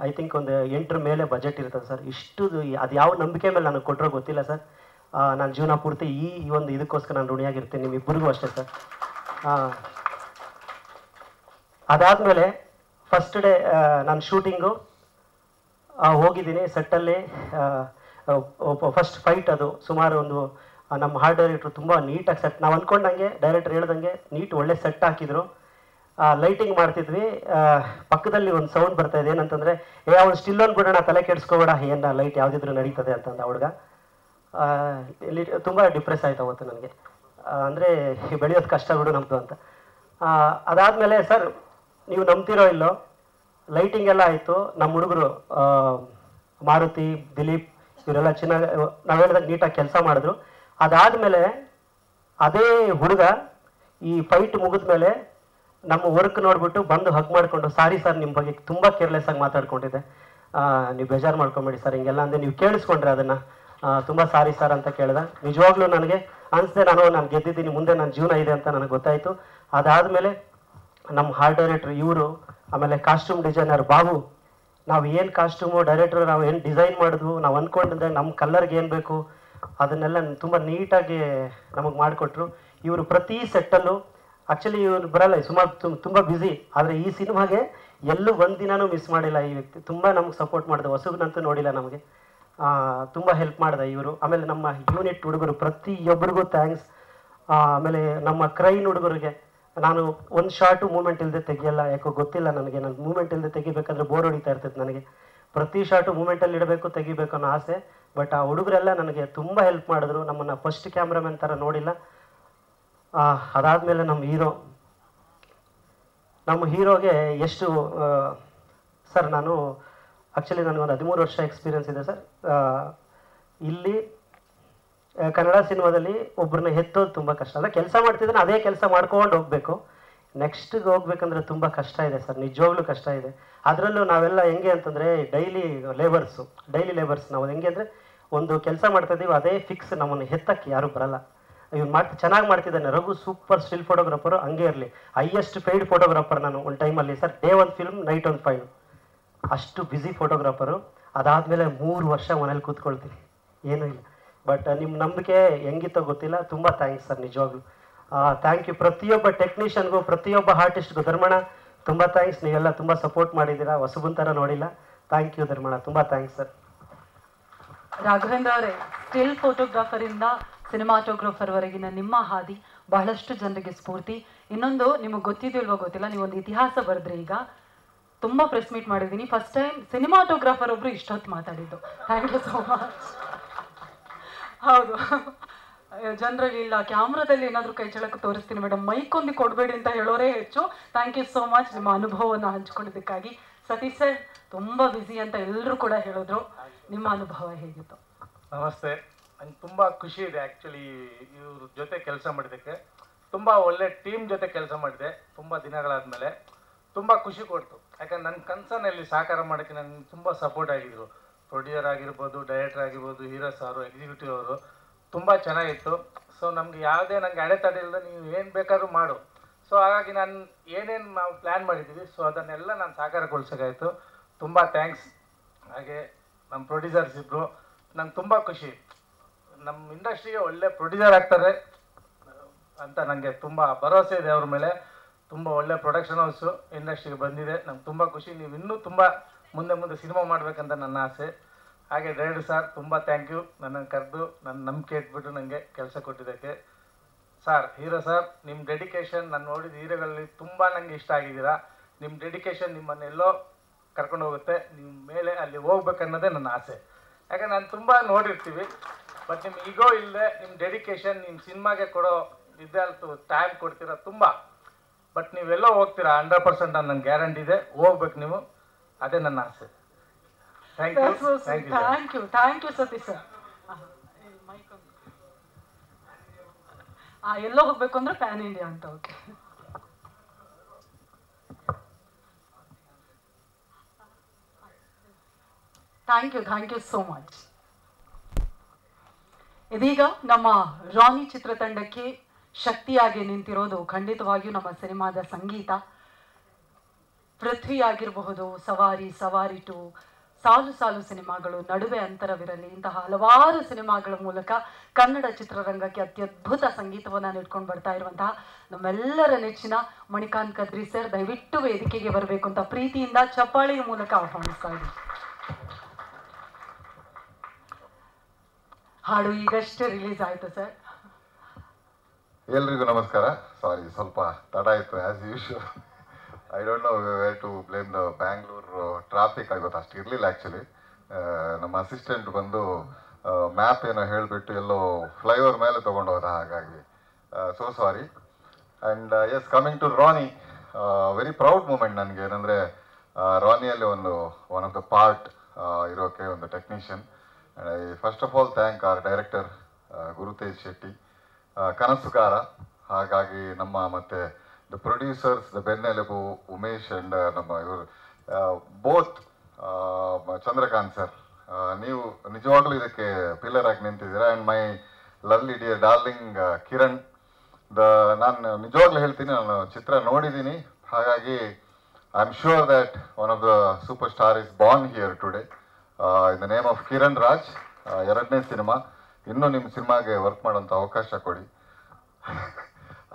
ಐ ಥಿಂಕ್ ಒಂದು 8 ಮೇಲೆ ಬಜೆಟ್ ಇರ್ತದೆ ಸರ್. ಇಷ್ಟು ಅದು ಯಾವ ನಂಬಿಕೆ ಮೇಲೆ ನನಗೆ ಕೊಟ್ಟರೋ ಗೊತ್ತಿಲ್ಲ ಸರ್. ನಾನು ಜೀವನ ಪೂರ್ತಿ ಈ ಒಂದು ಇದಕ್ಕೋಸ್ಕರ ನಾನು ಋಣಿಯಾಗಿರ್ತೀನಿ, ನಿಮ್ಮಿಬ್ಬರಿಗೂ ಅಷ್ಟೇ ಸರ್. ಅದಾದಮೇಲೆ ಫಸ್ಟ್ ಡೇ ನಾನು ಶೂಟಿಂಗು ಹೋಗಿದ್ದೀನಿ. ಸೆಟ್ಟಲ್ಲಿ ಫಸ್ಟ್ ಫೈಟ್ ಅದು ಸುಮಾರು ಒಂದು ನಮ್ಮ ಹಾರ್ಟ್ ಡೈರೆಕ್ಟ್ರು ತುಂಬ ನೀಟಾಗಿ ಸೆಟ್, ನಾವು ಅಂದ್ಕೊಂಡಂಗೆ ಡೈರೆಕ್ಟ್ರ್ ಹೇಳ್ದಂಗೆ ಒಳ್ಳೆ ಸೆಟ್ ಹಾಕಿದ್ರು. ಲೈಟಿಂಗ್ ಮಾಡ್ತಿದ್ವಿ, ಪಕ್ಕದಲ್ಲಿ ಒಂದು ಸೌಂಡ್ ಬರ್ತಾ ಇದೆ, ಏನಂತಂದರೆ ಅವ್ನು ಸ್ಟಿಲ್ ಒಂದು ಬಿಡೋಣ, ತಲೆ ಕೆಡಿಸ್ಕೋಬೇಡ, ಏನು ಲೈಟ್ ಯಾವುದಿದ್ರು ನಡೀತದೆ ಅಂತಂದ ಹುಡುಗ. ಇಲ್ಲಿ ತುಂಬ ಡಿಪ್ರೆಸ್ ಆಯ್ತು ಅವತ್ತು ನನಗೆ. ಅಂದರೆ ಬೆಳೆಯೋದು ಕಷ್ಟ ಬಿಡು ನಮ್ಮದು ಅಂತ. ಅದಾದಮೇಲೆ ಸರ್ ನೀವು ನಂಬ್ತಿರೋ ಇಲ್ಲೋ, ಲೈಟಿಂಗ್ ಎಲ್ಲ ಆಯಿತು. ನಮ್ಮ ಹುಡುಗರು ಮಾರುತಿ, ದಿಲೀಪ್ ಇವರೆಲ್ಲ ಚೆನ್ನಾಗಿ ನಾವು ಹೇಳಿದಾಗ ನೀಟಾಗಿ ಕೆಲಸ ಮಾಡಿದ್ರು. ಅದಾದಮೇಲೆ ಅದೇ ಹುಡುಗ ಈ ಫೈಟ್ ಮುಗಿದ ಮೇಲೆ ನಮ್ಮ ವರ್ಕ್ ನೋಡಿಬಿಟ್ಟು ಬಂದು ಹಗ್ ಮಾಡಿಕೊಂಡು, ಸಾರಿ ಸರ್ ನಿಮ್ಮ ಬಗ್ಗೆ ತುಂಬ ಕೇರ್ಲೆಸ್ ಆಗಿ ಮಾತಾಡ್ಕೊಂಡಿದ್ದೆ, ನೀವು ಬೇಜಾರು ಮಾಡ್ಕೊಂಬೇಡಿ ಸರ್ ಹಿಂಗೆಲ್ಲ ಅಂದೆ, ನೀವು ಕೇಳಿಸ್ಕೊಂಡ್ರೆ ಅದನ್ನು, ತುಂಬ ಸಾರಿ ಸರ್ ಅಂತ ಕೇಳಿದೆ. ನಿಜವಾಗ್ಲೂ ನನಗೆ ಅನಿಸ್ದೆ ನಾನು ಗೆದ್ದಿದ್ದೀನಿ, ಮುಂದೆ ನನ್ನ ಜೀವನ ಇದೆ ಅಂತ ನನಗೆ ಗೊತ್ತಾಯಿತು. ಅದಾದಮೇಲೆ ನಮ್ಮ ಹಾರ್ಟ್ ಡೈರೆಕ್ಟ್ರು ಇವರು, ಆಮೇಲೆ ಕಾಸ್ಟ್ಯೂಮ್ ಡಿಸೈನರ್ ಬಾಬು, ನಾವು ಏನು ಕಾಸ್ಟ್ಯೂಮು ಡೈರೆಕ್ಟ್ರು ನಾವು ಏನು ಡಿಸೈನ್ ಮಾಡಿದ್ವು, ನಾವು ಅಂದ್ಕೊಂಡಿದ್ದೆ ನಮ್ಮ ಕಲರ್ಗೆ ಏನು ಬೇಕು ಅದನ್ನೆಲ್ಲ ತುಂಬ ನೀಟಾಗಿ ನಮಗೆ ಮಾಡಿಕೊಟ್ರು. ಇವರು ಪ್ರತಿ ಸೆಟ್ಟಲ್ಲೂ ಆ್ಯಕ್ಚುಲಿ ಇವರು ಬರಲ್ಲ, ಸುಮಾರು ತುಂಬ ಬ್ಯುಸಿ, ಆದರೆ ಈ ಸಿನಿಮಾಗೆ ಎಲ್ಲೂ ಒಂದು ದಿನನೂ ಮಿಸ್ ಮಾಡಿಲ್ಲ ಈ ವ್ಯಕ್ತಿ. ತುಂಬ ನಮಗೆ ಸಪೋರ್ಟ್ ಮಾಡಿದೆ, ಹೊಸಬ್ನಂತೂ ನೋಡಿಲ್ಲ ನಮಗೆ, ತುಂಬ ಹೆಲ್ಪ್ ಮಾಡಿದೆ ಇವರು. ಆಮೇಲೆ ನಮ್ಮ ಯೂನಿಟ್ ಹುಡುಗರು ಪ್ರತಿಯೊಬ್ಬರಿಗೂ ಥ್ಯಾಂಕ್ಸ್. ಆಮೇಲೆ ನಮ್ಮ ಕ್ರೈನ್ ಹುಡುಗರಿಗೆ ನಾನು ಒಂದು ಶಾರ್ಟು ಮೂಮೆಂಟ್ ಇಲ್ಲದೆ ತೆಗಿಯಲ್ಲ, ಯಾಕೋ ಗೊತ್ತಿಲ್ಲ ನನಗೆ, ನಾನು ಮೂಮೆಂಟ್ ಇಲ್ಲದೆ ತೆಗಿಬೇಕಾದ್ರೆ ಬೋರ್ ಹೊಡಿತಾ ಇರ್ತೈತೆ ನನಗೆ. ಪ್ರತಿ ಶಾರ್ಟು ಮೂಮೆಂಟಲ್ಲಿ ಇಡಬೇಕು, ತೆಗಿಬೇಕು ಅನ್ನೋ ಆಸೆ. ಬಟ್ ಆ ಹುಡುಗರೆಲ್ಲ ನನಗೆ ತುಂಬ ಹೆಲ್ಪ್ ಮಾಡಿದ್ರು, ನಮ್ಮನ್ನು ಫಸ್ಟ್ ಕ್ಯಾಮ್ರಾಮನ್ ಥರ ನೋಡಿಲ್ಲ. ಅದಾದಮೇಲೆ ನಮ್ಮ ಹೀರೋಗೆ ಎಷ್ಟು ಸರ್, ನಾನು ಆ್ಯಕ್ಚುಲಿ ನನಗೊಂದು 13 ವರ್ಷ ಎಕ್ಸ್ಪೀರಿಯನ್ಸ್ ಇದೆ ಸರ್. ಇಲ್ಲಿ ಕನ್ನಡ ಸಿನಿಮಾದಲ್ಲಿ ಒಬ್ಬರನ್ನ ಎತ್ತೋದು ತುಂಬ ಕಷ್ಟ. ಅಲ್ಲ, ಕೆಲಸ ಮಾಡ್ತಿದ್ರೆ ಅದೇ ಕೆಲಸ ಮಾಡ್ಕೊಂಡು ಹೋಗಬೇಕು, ನೆಕ್ಸ್ಟ್ಗೆ ಹೋಗ್ಬೇಕಂದ್ರೆ ತುಂಬ ಕಷ್ಟ ಇದೆ ಸರ್, ನಿಜವಾಗ್ಲೂ ಕಷ್ಟ ಇದೆ. ಅದರಲ್ಲೂ ನಾವೆಲ್ಲ ಹೆಂಗೆ ಅಂತಂದರೆ ಡೈಲಿ ಲೇಬರ್ಸ್ ನಾವು ಹೆಂಗೆ ಅಂದರೆ ಒಂದು ಕೆಲಸ ಮಾಡ್ತಾಯಿದ್ದೀವಿ, ಅದೇ ಫಿಕ್ಸ್, ನಮ್ಮನ್ನು ಎತ್ತಕ್ಕೆ ಯಾರೂ ಬರಲ್ಲ. ಇವ್ನು ಚೆನ್ನಾಗಿ ಮಾಡ್ತಿದ್ದಾನೆ ರಘು, ಸೂಪರ್ ಸ್ಟಿಲ್ ಫೋಟೋಗ್ರಾಫರು, ಹಂಗೆ ಇರಲಿ. ಹೈಯೆಸ್ಟ್ ಪೇಯ್ಡ್ ಫೋಟೋಗ್ರಾಫರ್ ನಾನು ಒಂದು ಟೈಮಲ್ಲಿ sir, day 1 film, night 1 file, ಅಷ್ಟು ಬ್ಯುಸಿ ಫೋಟೋಗ್ರಾಫರು. ಅದಾದಮೇಲೆ 3 ವರ್ಷ ಮನೇಲಿ ಕೂತ್ಕೊಳ್ತೀನಿ, ಏನೂ ಇಲ್ಲ. ಬಟ್ ನಿಮ್ಮ ನಂಬಿಕೆ ಹೆಂಗಿತ್ತೋ ಗೊತ್ತಿಲ್ಲ, ತುಂಬ ಥ್ಯಾಂಕ್ಸ್ ಸರ್, ನಿಜವಾಗ್ಲೂ ಥ್ಯಾಂಕ್ ಯು. ಪ್ರತಿಯೊಬ್ಬ ಟೆಕ್ನಿಷಿಯನ್ಗೂ, ಪ್ರತಿಯೊಬ್ಬ ಆರ್ಟಿಸ್ಟ್ಗೂ ಧರ್ಮಣ್ಣ ತುಂಬ ಥ್ಯಾಂಕ್ಸ್. ನೀವೆಲ್ಲ ತುಂಬ ಸಪೋರ್ಟ್ ಮಾಡಿದ್ದೀರಾ, ಹೊಸಬನ ಥರ ನೋಡಿಲ್ಲ. ಥ್ಯಾಂಕ್ ಯು ಧರ್ಮಣ್ಣ, ತುಂಬ ಥ್ಯಾಂಕ್ಸ್ ಸರ್. ರಾಘವೇಂದ್ರ ಅವರೇ, ಸ್ಟಿಲ್ ಫೋಟೋಗ್ರಾಫರಿಂದ ಸಿನಿಮಾಟೋಗ್ರಫರ್ ವರೆಗಿನ ನಿಮ್ಮ ಹಾದಿ ಬಹಳಷ್ಟು ಜನರಿಗೆ ಸ್ಫೂರ್ತಿ. ಇನ್ನೊಂದು ನಿಮಗೆ ಗೊತ್ತಿದೆಯಲ್ವೋ ಗೊತ್ತಿಲ್ಲ, ನೀವೊಂದು ಇತಿಹಾಸ ಬರೆದ್ರಿ. ಈಗ ತುಂಬ ಪ್ರೆಸ್ ಮೀಟ್ ಮಾಡಿದ್ದೀನಿ, ಫಸ್ಟ್ ಟೈಮ್ ಸಿನಿಮಾಟೋಗ್ರಾಫರ್ ಒಬ್ರು ಇಷ್ಟೊತ್ತು ಮಾತಾಡಿದ್ದು. Thank you so much. ಹೌದು, ಜನರಲ್ಲಿ ಇಲ್ಲ ಕ್ಯಾಮ್ರಾದಲ್ಲಿ ಏನಾದರೂ ಕೈ ಚಳಕ ತೋರಿಸ್ತೀನಿ ಮೇಡಮ್, ಮೈಕ್ ಒಂದು ಕೊಡಬೇಡಿ ಅಂತ ಹೇಳೋರೇ ಹೆಚ್ಚು. ಥ್ಯಾಂಕ್ ಯು ಸೋ ಮಚ್ ನಿಮ್ಮ ಅನುಭವವನ್ನು ಹಂಚ್ಕೊಂಡಿದ್ದಕ್ಕಾಗಿ. ಸತೀಶ್ ಸರ್ ತುಂಬ ಬ್ಯುಸಿ ಅಂತ ಎಲ್ಲರೂ ಕೂಡ ಹೇಳಿದ್ರು, ನಿಮ್ಮ ಅನುಭವ ಹೇಗಿತ್ತು? ನಮಸ್ತೆ. ನಂಗೆ ತುಂಬ ಖುಷಿ ಇದೆ ಆ್ಯಕ್ಚುಲಿ ಇವ್ರ ಜೊತೆ ಕೆಲಸ ಮಾಡಿದ್ದಕ್ಕೆ. ತುಂಬ ಒಳ್ಳೆ ಟೀಮ್ ಜೊತೆ ಕೆಲಸ ಮಾಡಿದೆ ತುಂಬ ದಿನಗಳಾದಮೇಲೆ. ತುಂಬ ಖುಷಿ ಕೊಡ್ತು, ಯಾಕಂದ್ರೆ ನನ್ನ ಕನಸನ್ನಲ್ಲಿ ಸಾಕಾರ ಮಾಡೋಕ್ಕೆ ನನಗೆ ತುಂಬ ಸಪೋರ್ಟ್ ಆಗಿದ್ರು. ಪ್ರೊಡ್ಯೂಸರ್ ಆಗಿರ್ಬೋದು, ಡೈರೆಕ್ಟರ್ ಆಗಿರ್ಬೋದು, ಹೀರೋ ಸಾರು, ಎಕ್ಸಿಕ್ಯೂಟಿವ್ ಅವರು ತುಂಬ ಚೆನ್ನಾಗಿತ್ತು. ಸೊ ನಮಗೆ ಯಾವುದೇ ನನಗೆ ಅಡೆತಡೆ ಇಲ್ಲದೆ ನೀವು ಏನು ಬೇಕಾದ್ರೂ ಮಾಡು. ಸೊ ಹಾಗಾಗಿ ನಾನು ಏನೇನು ನಾವು ಪ್ಲ್ಯಾನ್ ಮಾಡಿದ್ದೀವಿ ಸೊ ಅದನ್ನೆಲ್ಲ ನಾನು ಸಾಕಾರಗೊಳಿಸೋಕ್ಕಾಯಿತು. ತುಂಬ ಥ್ಯಾಂಕ್ಸ್. ಹಾಗೆ ನಮ್ಮ ಪ್ರೊಡ್ಯೂಸರ್ಸ್ ಇಬ್ಬರು, ನಂಗೆ ತುಂಬ ಖುಷಿ. ನಮ್ಮ ಇಂಡಸ್ಟ್ರಿಗೆ ಒಳ್ಳೆ ಪ್ರೊಡ್ಯೂಸರ್ ಆಗ್ತಾರೆ ಅಂತ ನನಗೆ ತುಂಬ ಭರವಸೆ ಇದೆ ಅವ್ರ ಮೇಲೆ. ತುಂಬ ಒಳ್ಳೆ ಪ್ರೊಡಕ್ಷನ್ ಹೌಸು ಇಂಡಸ್ಟ್ರಿಗೆ ಬಂದಿದೆ, ನಂಗೆ ತುಂಬ ಖುಷಿ. ನೀವು ಇನ್ನೂ ತುಂಬ ಮುಂದೆ ಸಿನಿಮಾ ಮಾಡಬೇಕಂತ ನನ್ನ ಆಸೆ. ಹಾಗೆ ಡೈರೆಕ್ಟರ್ ಸರ್ ತುಂಬ ಥ್ಯಾಂಕ್ ಯು, ನನ್ನನ್ನು ಕರೆದು ನನ್ನ ನಂಬಿಕೆ ಇಟ್ಬಿಟ್ಟು ನನಗೆ ಕೆಲಸ ಕೊಟ್ಟಿದ್ದಕ್ಕೆ. ಸರ್, ಹೀರೋ ಸರ್, ನಿಮ್ಮ ಡೆಡಿಕೇಶನ್ ನಾನು ನೋಡಿದ ಹೀರೋಗಳಲ್ಲಿ ತುಂಬ ನನಗೆ ಇಷ್ಟ ಆಗಿದ್ದೀರಾ. ನಿಮ್ಮ ಡೆಡಿಕೇಶನ್ ನಿಮ್ಮನ್ನೆಲ್ಲೋ ಕರ್ಕೊಂಡು ಹೋಗುತ್ತೆ, ನಿಮ್ಮ ಮೇಲೆ ಅಲ್ಲಿ ಹೋಗ್ಬೇಕನ್ನೋದೇ ನನ್ನ ಆಸೆ. ಯಾಕಂದ್ರೆ ನಾನು ತುಂಬ ನೋಡಿರ್ತೀವಿ, ಬಟ್ ನಿಮ್ಮ ಈಗೋ ಇಲ್ಲದೆ ನಿಮ್ಮ ಡೆಡಿಕೇಶನ್, ನಿಮ್ಮ ಸಿನಿಮಾಗೆ ಕೊಡೋ ವಿದ್ಯಾರ್ಥಿ ಟೈಮ್ ಕೊಡ್ತೀರಾ ತುಂಬ. ಬಟ್ ನೀವೆಲ್ಲೋ ಹೋಗ್ತೀರಾ 100% ನನಗೆ ಗ್ಯಾರಂಟಿ ಇದೆ, ಹೋಗ್ಬೇಕು ನೀವು, ಅದೇ ನನ್ನ ಆಸೆ. Thank you thank you Satish sir. ಎಲ್ಲೋ ಹೋಗ್ಬೇಕು ಅಂದ್ರೆ ಪ್ಯಾನ್ ಇಂಡಿಯಾ ಅಂತ. Okay, thank you so much. ಇದೀಗ ನಮ್ಮ ರಾಣಿ ಚಿತ್ರತಂಡಕ್ಕೆ ಶಕ್ತಿಯಾಗಿ ನಿಂತಿರೋದು ಖಂಡಿತವಾಗಿಯೂ ನಮ್ಮ ಸಿನಿಮಾದ ಸಂಗೀತ. ಪೃಥ್ವಿ ಆಗಿರಬಹುದು, ಸವಾರಿ 2, ಸಾಲು ಸಿನಿಮಾಗಳು, ನಡುವೆ ಅಂತರವಿರಲಿ, ಇಂತಹ ಹಲವಾರು ಸಿನಿಮಾಗಳ ಮೂಲಕ ಕನ್ನಡ ಚಿತ್ರರಂಗಕ್ಕೆ ಅತ್ಯದ್ಭುತ ಸಂಗೀತವನ್ನು ನೀಡ್ಕೊಂಡು ಬರ್ತಾ ಇರುವಂತಹ ನಮ್ಮೆಲ್ಲರ ನೆಚ್ಚಿನ ಮಣಿಕಾಂತ್ ಕದ್ರಿ ಸರ್ ದಯವಿಟ್ಟು ವೇದಿಕೆಗೆ ಬರಬೇಕು ಅಂತ ಪ್ರೀತಿಯಿಂದ ಚಪ್ಪಾಳೆಯ ಮೂಲಕ ಆಹ್ವಾನಿಸ್ತಾ ಇದ್ದೀನಿ. ಹಾಡು ಈಗಷ್ಟೇ ರಿಲೀಸ್ ಆಯಿತು ಸರ್. ಎಲ್ರಿಗೂ ನಮಸ್ಕಾರ. ಸಾರಿ, ಸ್ವಲ್ಪ ತಡ ಆಯಿತು as usual. I don't know where to blame the Bangalore traffic. ಇವತ್ತು ಅಷ್ಟು ಇರಲಿಲ್ಲ ಆ್ಯಕ್ಚುಲಿ. ನಮ್ಮ ಅಸಿಸ್ಟೆಂಟ್ ಬಂದು ಮ್ಯಾಪ್ ಏನೋ ಹೇಳಿಬಿಟ್ಟು ಎಲ್ಲೋ ಫ್ಲೈಓವರ್ ಮೇಲೆ ತೊಗೊಂಡೋದ, ಹಾಗಾಗಿ so sorry. And yes, coming to Rani, very proud moment ನನಗೆ. ಏನಂದರೆ ರಾನಿಯಲ್ಲಿ ಒನ್ ಆಫ್ ದ ಪಾರ್ಟ್ ಇರೋಕ್ಕೆ ಒಂದು technician. And I first of all thank our director Gurutej Shetty, ಕನಸುಗಾರ. ಹಾಗಾಗಿ ನಮ್ಮ ಮತ್ತು ದ ಪ್ರೊಡ್ಯೂಸರ್ಸ್, ದ ಬೆನ್ನೆಲುಬು ಉಮೇಶ್ ಆ್ಯಂಡ್ ನಮ್ಮ ಇವರು ಬೋತ್ ಚಂದ್ರಕಾಂತ್ ಸರ್, ನೀವು ನಿಜವಾಗ್ಲೂ ಇದಕ್ಕೆ ಪಿಲ್ಲರ್ ಆಗಿ ನಿಂತಿದ್ದೀರಾ. And my lovely dear darling Kiran. ನಾನು ನಿಜವಾಗ್ಲೂ ಹೇಳ್ತೀನಿ, ನಾನು ಚಿತ್ರ ನೋಡಿದ್ದೀನಿ. ಹಾಗಾಗಿ I am sure that one of the super star is born here today in the name of Kiran Raj. 2ನೇ ಸಿನಿಮಾ, ಇನ್ನೂ ನಿಮ್ಮ ಸಿನಿಮಾಗೆ ವರ್ಕ್ ಮಾಡೋಂಥ ಅವಕಾಶ ಕೊಡಿ.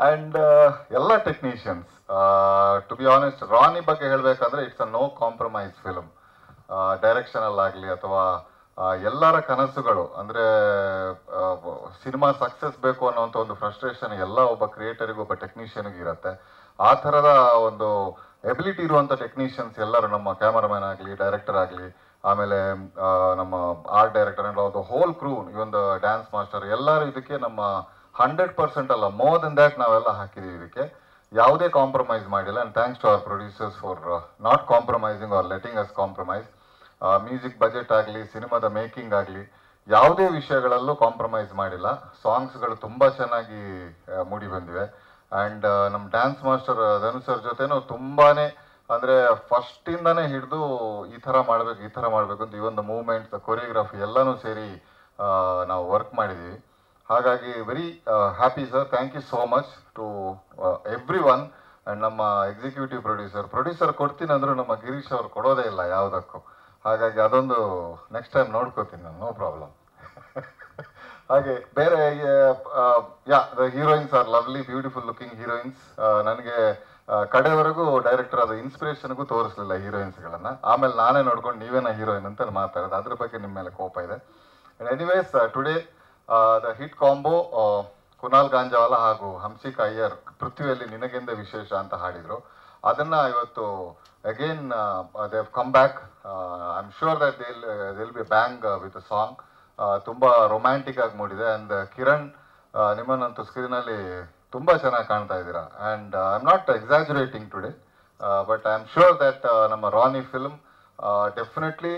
ಆ್ಯಂಡ್ ಎಲ್ಲ technicians, to be honest, Rani ಬಗ್ಗೆ ಹೇಳಬೇಕಂದ್ರೆ it's a no compromise film. ಡೈರೆಕ್ಷನಲ್ಲಾಗಲಿ ಅಥವಾ ಎಲ್ಲರ ಕನಸುಗಳು, ಅಂದರೆ ಸಿನಿಮಾ ಸಕ್ಸಸ್ ಬೇಕು ಅನ್ನೋಂಥ ಒಂದು ಫ್ರಸ್ಟ್ರೇಷನ್ ಎಲ್ಲ ಒಬ್ಬ ಕ್ರಿಯೇಟರಿಗೂ ಒಬ್ಬ ಟೆಕ್ನಿಷಿಯನ್ಗೂ ಇರುತ್ತೆ. ಆ ಥರದ ಒಂದು ಎಬಿಲಿಟಿ ಇರುವಂಥ ಟೆಕ್ನಿಷಿಯನ್ಸ್ ಎಲ್ಲರೂ, ನಮ್ಮ ಕ್ಯಾಮರಾಮ್ಯಾನ್ ಆಗಲಿ, ಡೈರೆಕ್ಟರ್ ಆಗಲಿ, ಆಮೇಲೆ ನಮ್ಮ art director and the whole crew, ಈ ಒಂದು ಡ್ಯಾನ್ಸ್ ಮಾಸ್ಟರ್, ಎಲ್ಲರೂ ಇದಕ್ಕೆ ನಮ್ಮ 100% ಅಲ್ಲ, ಮೋರ್ ದೆನ್ ದ್ಯಾಟ್ ನಾವೆಲ್ಲ ಹಾಕಿದ್ದೀವಿ. ಇದಕ್ಕೆ ಯಾವುದೇ ಕಾಂಪ್ರಮೈಸ್ ಮಾಡಿಲ್ಲ. And thanks to our producers for not compromising or letting us compromise. Music budget ಆಗಲಿ, ಸಿನಿಮಾದ ಮೇಕಿಂಗ್ ಆಗಲಿ, ಯಾವುದೇ ವಿಷಯಗಳಲ್ಲೂ ಕಾಂಪ್ರಮೈಸ್ ಮಾಡಿಲ್ಲ. ಸಾಂಗ್ಸ್ಗಳು ತುಂಬ ಚೆನ್ನಾಗಿ ಮೂಡಿ ಬಂದಿವೆ. ಆ್ಯಂಡ್ ನಮ್ಮ ಡ್ಯಾನ್ಸ್ ಮಾಸ್ಟರ್ ಧನು ಸರ್ ಜೊತೆನೂ ತುಂಬಾ, ಅಂದರೆ ಫಸ್ಟಿಂದನೇ ಹಿಡಿದು ಈ ಥರ ಮಾಡಬೇಕು ಅಂತ ಈ ಒಂದು ಮೂವ್ಮೆಂಟ್ಸ್, ಕೊರಿಯೋಗ್ರಫಿ ಎಲ್ಲನೂ ಸೇರಿ ನಾವು ವರ್ಕ್ ಮಾಡಿದ್ದೀವಿ. ಹಾಗಾಗಿ very happy sir. Thank you so much to everyone. And ನಮ್ಮ ಎಕ್ಸಿಕ್ಯೂಟಿವ್ ಪ್ರೊಡ್ಯೂಸರ್ ಕೊಡ್ತೀನಿ ಅಂದರೂ ನಮ್ಮ ಗಿರೀಶ್ ಅವ್ರು ಕೊಡೋದೇ ಇಲ್ಲ ಯಾವುದಕ್ಕೂ. ಹಾಗಾಗಿ ಅದೊಂದು ನೆಕ್ಸ್ಟ್ ಟೈಮ್ ನೋಡ್ಕೋತೀನಿ ನಾನು, ನೋ ಪ್ರಾಬ್ಲಮ್. ಹಾಗೆ ಬೇರೆ the heroines are lovely, beautiful looking heroines. ನನಗೆ ಕಡೆವರೆಗೂ ಡೈರೆಕ್ಟರ್ ಅದು ಇನ್ಸ್ಪಿರೇಷನ್ಗೂ ತೋರಿಸಲಿಲ್ಲ ಹೀರೋಯಿನ್ಸ್ಗಳನ್ನು. ಆಮೇಲೆ ನಾನೇ ನೋಡ್ಕೊಂಡು ನೀವೇನ ಹೀರೋಯಿನ್ ಅಂತ ಮಾತಾಡೋದು, ಅದ್ರ ಬಗ್ಗೆ ನಿಮ್ಮ ಮೇಲೆ ಕೋಪ ಇದೆ. Anyways, today the hit combo Kunal Ganjawala ಹಾಗೂ ಹಂಸಿಕಾ ಅಯ್ಯರ್ ಪೃಥ್ವಿಯಲ್ಲಿ ನಿನಗೆಂದೇ ವಿಶೇಷ ಅಂತ ಹಾಡಿದರು. ಅದನ್ನು ಇವತ್ತು again they have come back. I am sure that it'll be bang with a song. ತುಂಬ ರೊಮ್ಯಾಂಟಿಕ್ ಆಗಿ ಮೂಡಿದೆ. ಆ್ಯಂಡ್ ಕಿರಣ್, ನಿಮ್ಮನ್ನಂತೂ ಸ್ಕ್ರೀನಲ್ಲಿ ತುಂಬ ಚೆನ್ನಾಗಿ ಕಾಣ್ತಾ ಇದ್ದೀರಾ. And I am not exaggerating today, but I am sure that ನಮ್ಮ ರಾನಿ ಫಿಲ್ಮ್ ಡೆಫಿನೆಟ್ಲಿ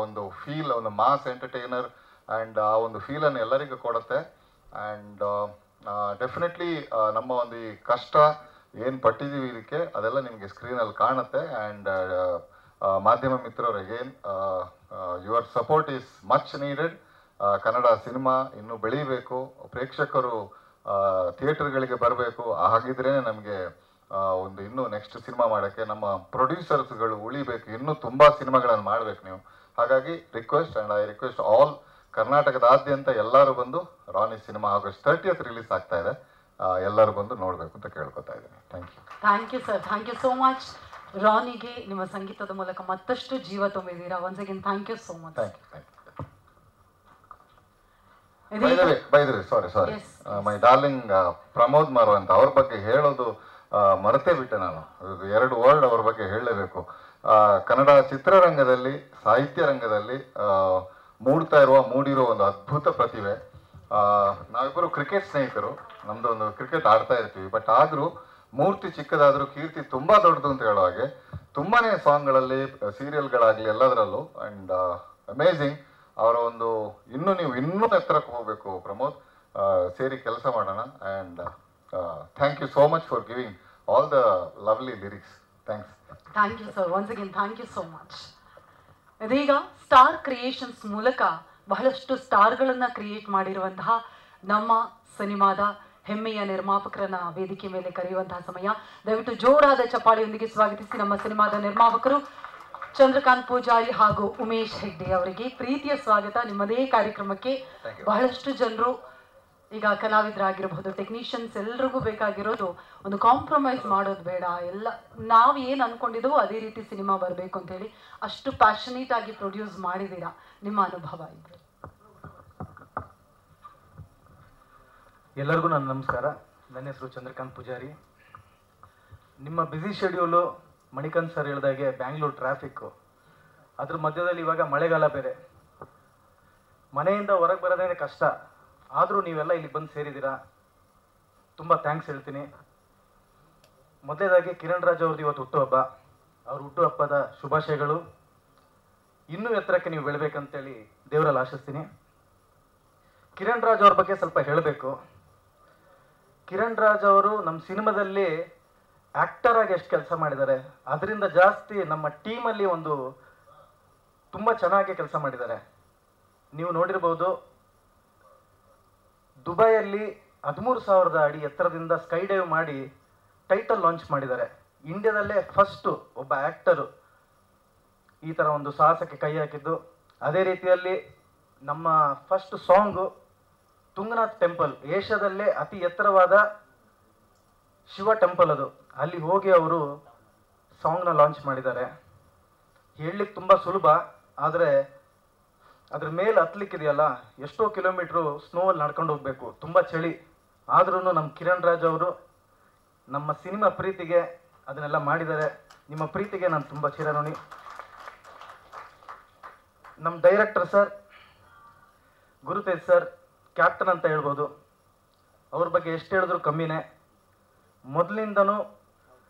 ಒಂದು ಫೀಲ್, ಒಂದು ಮಾಸ್ ಎಂಟರ್ಟೈನರ್ ಆ್ಯಂಡ್ ಆ ಒಂದು ಫೀಲನ್ನು ಎಲ್ಲರಿಗೂ ಕೊಡುತ್ತೆ. ಆ್ಯಂಡ್ ಡೆಫಿನೆಟ್ಲಿ ನಮ್ಮ ಒಂದು ಈ ಕಷ್ಟ ಏನು ಪಟ್ಟಿದ್ದೀವಿ ಇದಕ್ಕೆ ಅದೆಲ್ಲ ನಿಮಗೆ ಸ್ಕ್ರೀನಲ್ಲಿ ಕಾಣುತ್ತೆ. ಆ್ಯಂಡ್ ಮಾಧ್ಯಮ ಮಿತ್ರರು again your support is much needed. Kannada cinema ಇನ್ನೂ ಬೆಳೀಬೇಕು, ಪ್ರೇಕ್ಷಕರು ಥಿಯೇಟರ್ಗಳಿಗೆ ಬರಬೇಕು. ಹಾಗಿದ್ರೇ ನಮಗೆ ಒಂದು ಇನ್ನೂ ನೆಕ್ಸ್ಟ್ ಸಿನಿಮಾ ಮಾಡೋಕ್ಕೆ, ನಮ್ಮ ಪ್ರೊಡ್ಯೂಸರ್ಸ್ಗಳು ಉಳಿಬೇಕು, ಇನ್ನೂ ತುಂಬ ಸಿನಿಮಾಗಳನ್ನು ಮಾಡಬೇಕು ನೀವು. ಹಾಗಾಗಿ request, and I request all ಕರ್ನಾಟಕದಾದ್ಯಂತ ಎಲ್ಲರೂ ಬಂದು Rani cinema August 30th release ಆಗ್ತಾ ಇದೆ, ಎಲ್ಲರೂ ಬಂದು ನೋಡಬೇಕು ಅಂತ ಕೇಳ್ಕೊತಾ ಇದ್ದೀನಿ. Thank you sir, thank you so much. ರಾನಿಗೆ ನಿಮ್ಮ ಸಂಗೀತದ ಮೂಲಕ ಮತ್ತಷ್ಟು ಜೀವ ತುಂಬಿದ್ದೀರಾ. Once again thank you so much. Sorry my darling Pramod Maru ಅಂತ ಅವ್ರ ಬಗ್ಗೆ ಹೇಳೋದು ಮರೆತೇ ಬಿಟ್ಟೆ ನಾನು. 2 ವರ್ಡ್ ಅವ್ರ ಬಗ್ಗೆ ಹೇಳಲೇಬೇಕು. ಕನ್ನಡ ಚಿತ್ರರಂಗದಲ್ಲಿ, ಸಾಹಿತ್ಯ ರಂಗದಲ್ಲಿ ಮೂಡಿರೋ ಒಂದು ಅದ್ಭುತ ಪ್ರತಿಭೆ. ನಾವಿಬ್ಬರು ಕ್ರಿಕೆಟ್ ಸ್ನೇಹಿತರು, ನಮ್ದು ಒಂದು ಕ್ರಿಕೆಟ್ ಆಡ್ತಾ ಇರ್ತೀವಿ. ಬಟ್ ಆದರೂ ಮೂರ್ತಿ ಚಿಕ್ಕದಾದರೂ ಕೀರ್ತಿ ತುಂಬ ದೊಡ್ಡದು ಅಂತ ಹೇಳೋ ಹಾಗೆ ತುಂಬಾನೇ ಸಾಂಗ್ಗಳಲ್ಲಿ, ಸೀರಿಯಲ್ಗಳಾಗಲಿ ಎಲ್ಲದರಲ್ಲೂ. And amazing. ಅವರ ಒಂದು ನೀವು ಇನ್ನೂ ಎತ್ತರಕ್ಕೆ ಹೋಗಬೇಕು ಪ್ರಮೋದ್, ಸೇರಿ ಕೆಲಸ ಮಾಡೋಣ. And thank you so much for giving all the lovely lyrics. Thank you sir, once again thank you so much. ಇದೀಗ ಸ್ಟಾರ್ ಕ್ರಿಯೇಷನ್ಸ್ ಮೂಲಕ ಬಹಳಷ್ಟು ಸ್ಟಾರ್ಗಳನ್ನು ಕ್ರಿಯೇಟ್ ಮಾಡಿರುವಂತಹ ನಮ್ಮ ಸಿನಿಮಾದ ಹೆಮ್ಮೆಯ ನಿರ್ಮಾಪಕರನ್ನ ವೇದಿಕೆ ಮೇಲೆ ಕರೆಯುವಂತಹ ಸಮಯ. ದಯವಿಟ್ಟು ಜೋರಾದ ಚಪ್ಪಾಳೆಯೊಂದಿಗೆ ಸ್ವಾಗತಿಸಿ ನಮ್ಮ ಸಿನಿಮಾದ ನಿರ್ಮಾಪಕರು ಚಂದ್ರಕಾಂತ್ ಪೂಜಾರಿ ಹಾಗೂ ಉಮೇಶ್ ಹೆಗ್ಡೆ ಅವರಿಗೆ ಪ್ರೀತಿಯ ಸ್ವಾಗತ ನಿಮ್ಮದೇ ಕಾರ್ಯಕ್ರಮಕ್ಕೆ. ಬಹಳಷ್ಟು ಜನರು ಈಗ ಕಲಾವಿದರಾಗಿರಬಹುದು, ಟೆಕ್ನಿಷಿಯನ್ಸ್, ಎಲ್ರಿಗೂ ಬೇಕಾಗಿರೋದು ಒಂದು ಕಾಂಪ್ರಮೈಸ್ ಮಾಡೋದು ಬೇಡ, ಎಲ್ಲ ನಾವು ಏನು ಅನ್ಕೊಂಡಿದ್ದೋ ಅದೇ ರೀತಿ ಸಿನಿಮಾ ಬರಬೇಕು ಅಂತ ಹೇಳಿ ಅಷ್ಟು ಪ್ಯಾಷನೇಟ್ ಆಗಿ ಪ್ರೊಡ್ಯೂಸ್ ಮಾಡಿದ್ದೀರಾ. ನಿಮ್ಮ ಅನುಭವ ಇದೆ? ಎಲ್ಲರಿಗೂ ನನ್ನ ನಮಸ್ಕಾರ. ನನ್ನ ಹೆಸರು ಚಂದ್ರಕಾಂತ್ ಪೂಜಾರಿ. ನಿಮ್ಮ ಬ್ಯುಸಿ ಶೆಡ್ಯೂಲು, ಮಣಿಕಾಂತ್ ಸರ್ ಹೇಳಿದಾಗೆ ಬ್ಯಾಂಗ್ಳೂರು ಟ್ರಾಫಿಕ್ಕು, ಅದ್ರ ಮಧ್ಯದಲ್ಲಿ ಇವಾಗ ಮಳೆಗಾಲ ಬೇರೆ, ಮನೆಯಿಂದ ಹೊರಗೆ ಬರೋದೇ ಕಷ್ಟ. ಆದರೂ ನೀವೆಲ್ಲ ಇಲ್ಲಿ ಬಂದು ಸೇರಿದ್ದೀರಾ, ತುಂಬ ಥ್ಯಾಂಕ್ಸ್ ಹೇಳ್ತೀನಿ. ಮೊದಲೇದಾಗಿ ಕಿರಣ್ ರಾಜ್ ಅವ್ರದ್ದು ಇವತ್ತು ಹುಟ್ಟುಹಬ್ಬ. ಅವ್ರ ಹುಟ್ಟುಹಬ್ಬದ ಶುಭಾಶಯಗಳು. ಇನ್ನೂ ಎತ್ತರಕ್ಕೆ ನೀವು ಬೆಳಬೇಕಂತೇಳಿ ದೇವರಲ್ಲಿ ಆಶಿಸ್ತೀನಿ. ಕಿರಣ್ ರಾಜ್ ಅವ್ರ ಬಗ್ಗೆ ಸ್ವಲ್ಪ ಹೇಳಬೇಕು. ಕಿರಣ್ ರಾಜ್ ಅವರು ನಮ್ಮ ಸಿನಿಮಾದಲ್ಲಿ ಆ್ಯಕ್ಟರ್ ಆಗಿ ಎಷ್ಟು ಕೆಲಸ ಮಾಡಿದ್ದಾರೆ, ಅದರಿಂದ ಜಾಸ್ತಿ ನಮ್ಮ ಟೀಮಲ್ಲಿ ಒಂದು ತುಂಬ ಚೆನ್ನಾಗಿ ಕೆಲಸ ಮಾಡಿದ್ದಾರೆ. ನೀವು ನೋಡಿರ್ಬೋದು, ದುಬೈಯಲ್ಲಿ 13,000 ಅಡಿ ಎತ್ತರದಿಂದ ಸ್ಕೈ ಡೈವ್ ಮಾಡಿ ಟೈಟಲ್ ಲಾಂಚ್ ಮಾಡಿದ್ದಾರೆ. ಇಂಡಿಯಾದಲ್ಲೇ ಫಸ್ಟು ಒಬ್ಬ ಆ್ಯಕ್ಟರು ಈ ಥರ ಒಂದು ಸಾಹಸಕ್ಕೆ ಕೈ ಹಾಕಿದ್ದು. ಅದೇ ರೀತಿಯಲ್ಲಿ ನಮ್ಮ ಫಸ್ಟ್ ಸಾಂಗು ತುಂಗನಾಥ್ ಟೆಂಪಲ್, ಏಷ್ಯಾದಲ್ಲೇ ಅತಿ ಎತ್ತರವಾದ ಶಿವ ಟೆಂಪಲ್ ಅದು. ಅಲ್ಲಿ ಹೋಗಿ ಅವರು ಸಾಂಗ್ನ ಲಾಂಚ್ ಮಾಡಿದ್ದಾರೆ. ಹೇಳಲಿಕ್ಕೆ ತುಂಬ ಸುಲಭ, ಆದರೆ ಅದ್ರ ಮೇಲೆ ಹತ್ಲಿಕ್ಕಿದೆಯಲ್ಲ, ಎಷ್ಟೋ ಕಿಲೋಮೀಟ್ರು ಸ್ನೋವಲ್ಲಿ ನಡ್ಕೊಂಡು ಹೋಗಬೇಕು, ತುಂಬ ಚಳಿ. ಆದ್ರೂ ನಮ್ಮ ಕಿರಣ್ ರಾಜ್ ಅವರು ನಮ್ಮ ಸಿನಿಮಾ ಪ್ರೀತಿಗೆ ಅದನ್ನೆಲ್ಲ ಮಾಡಿದ್ದಾರೆ. ನಿಮ್ಮ ಪ್ರೀತಿಗೆ ನಾನು ತುಂಬ ಚಿರಋಣಿ. ನಮ್ಮ director sir Guru Tegh sir, captain ಅಂತ ಹೇಳ್ಬೋದು. ಅವ್ರ ಬಗ್ಗೆ ಎಷ್ಟು ಹೇಳಿದ್ರು ಕಮ್ಮಿನೇ. ಮೊದಲಿಂದನೂ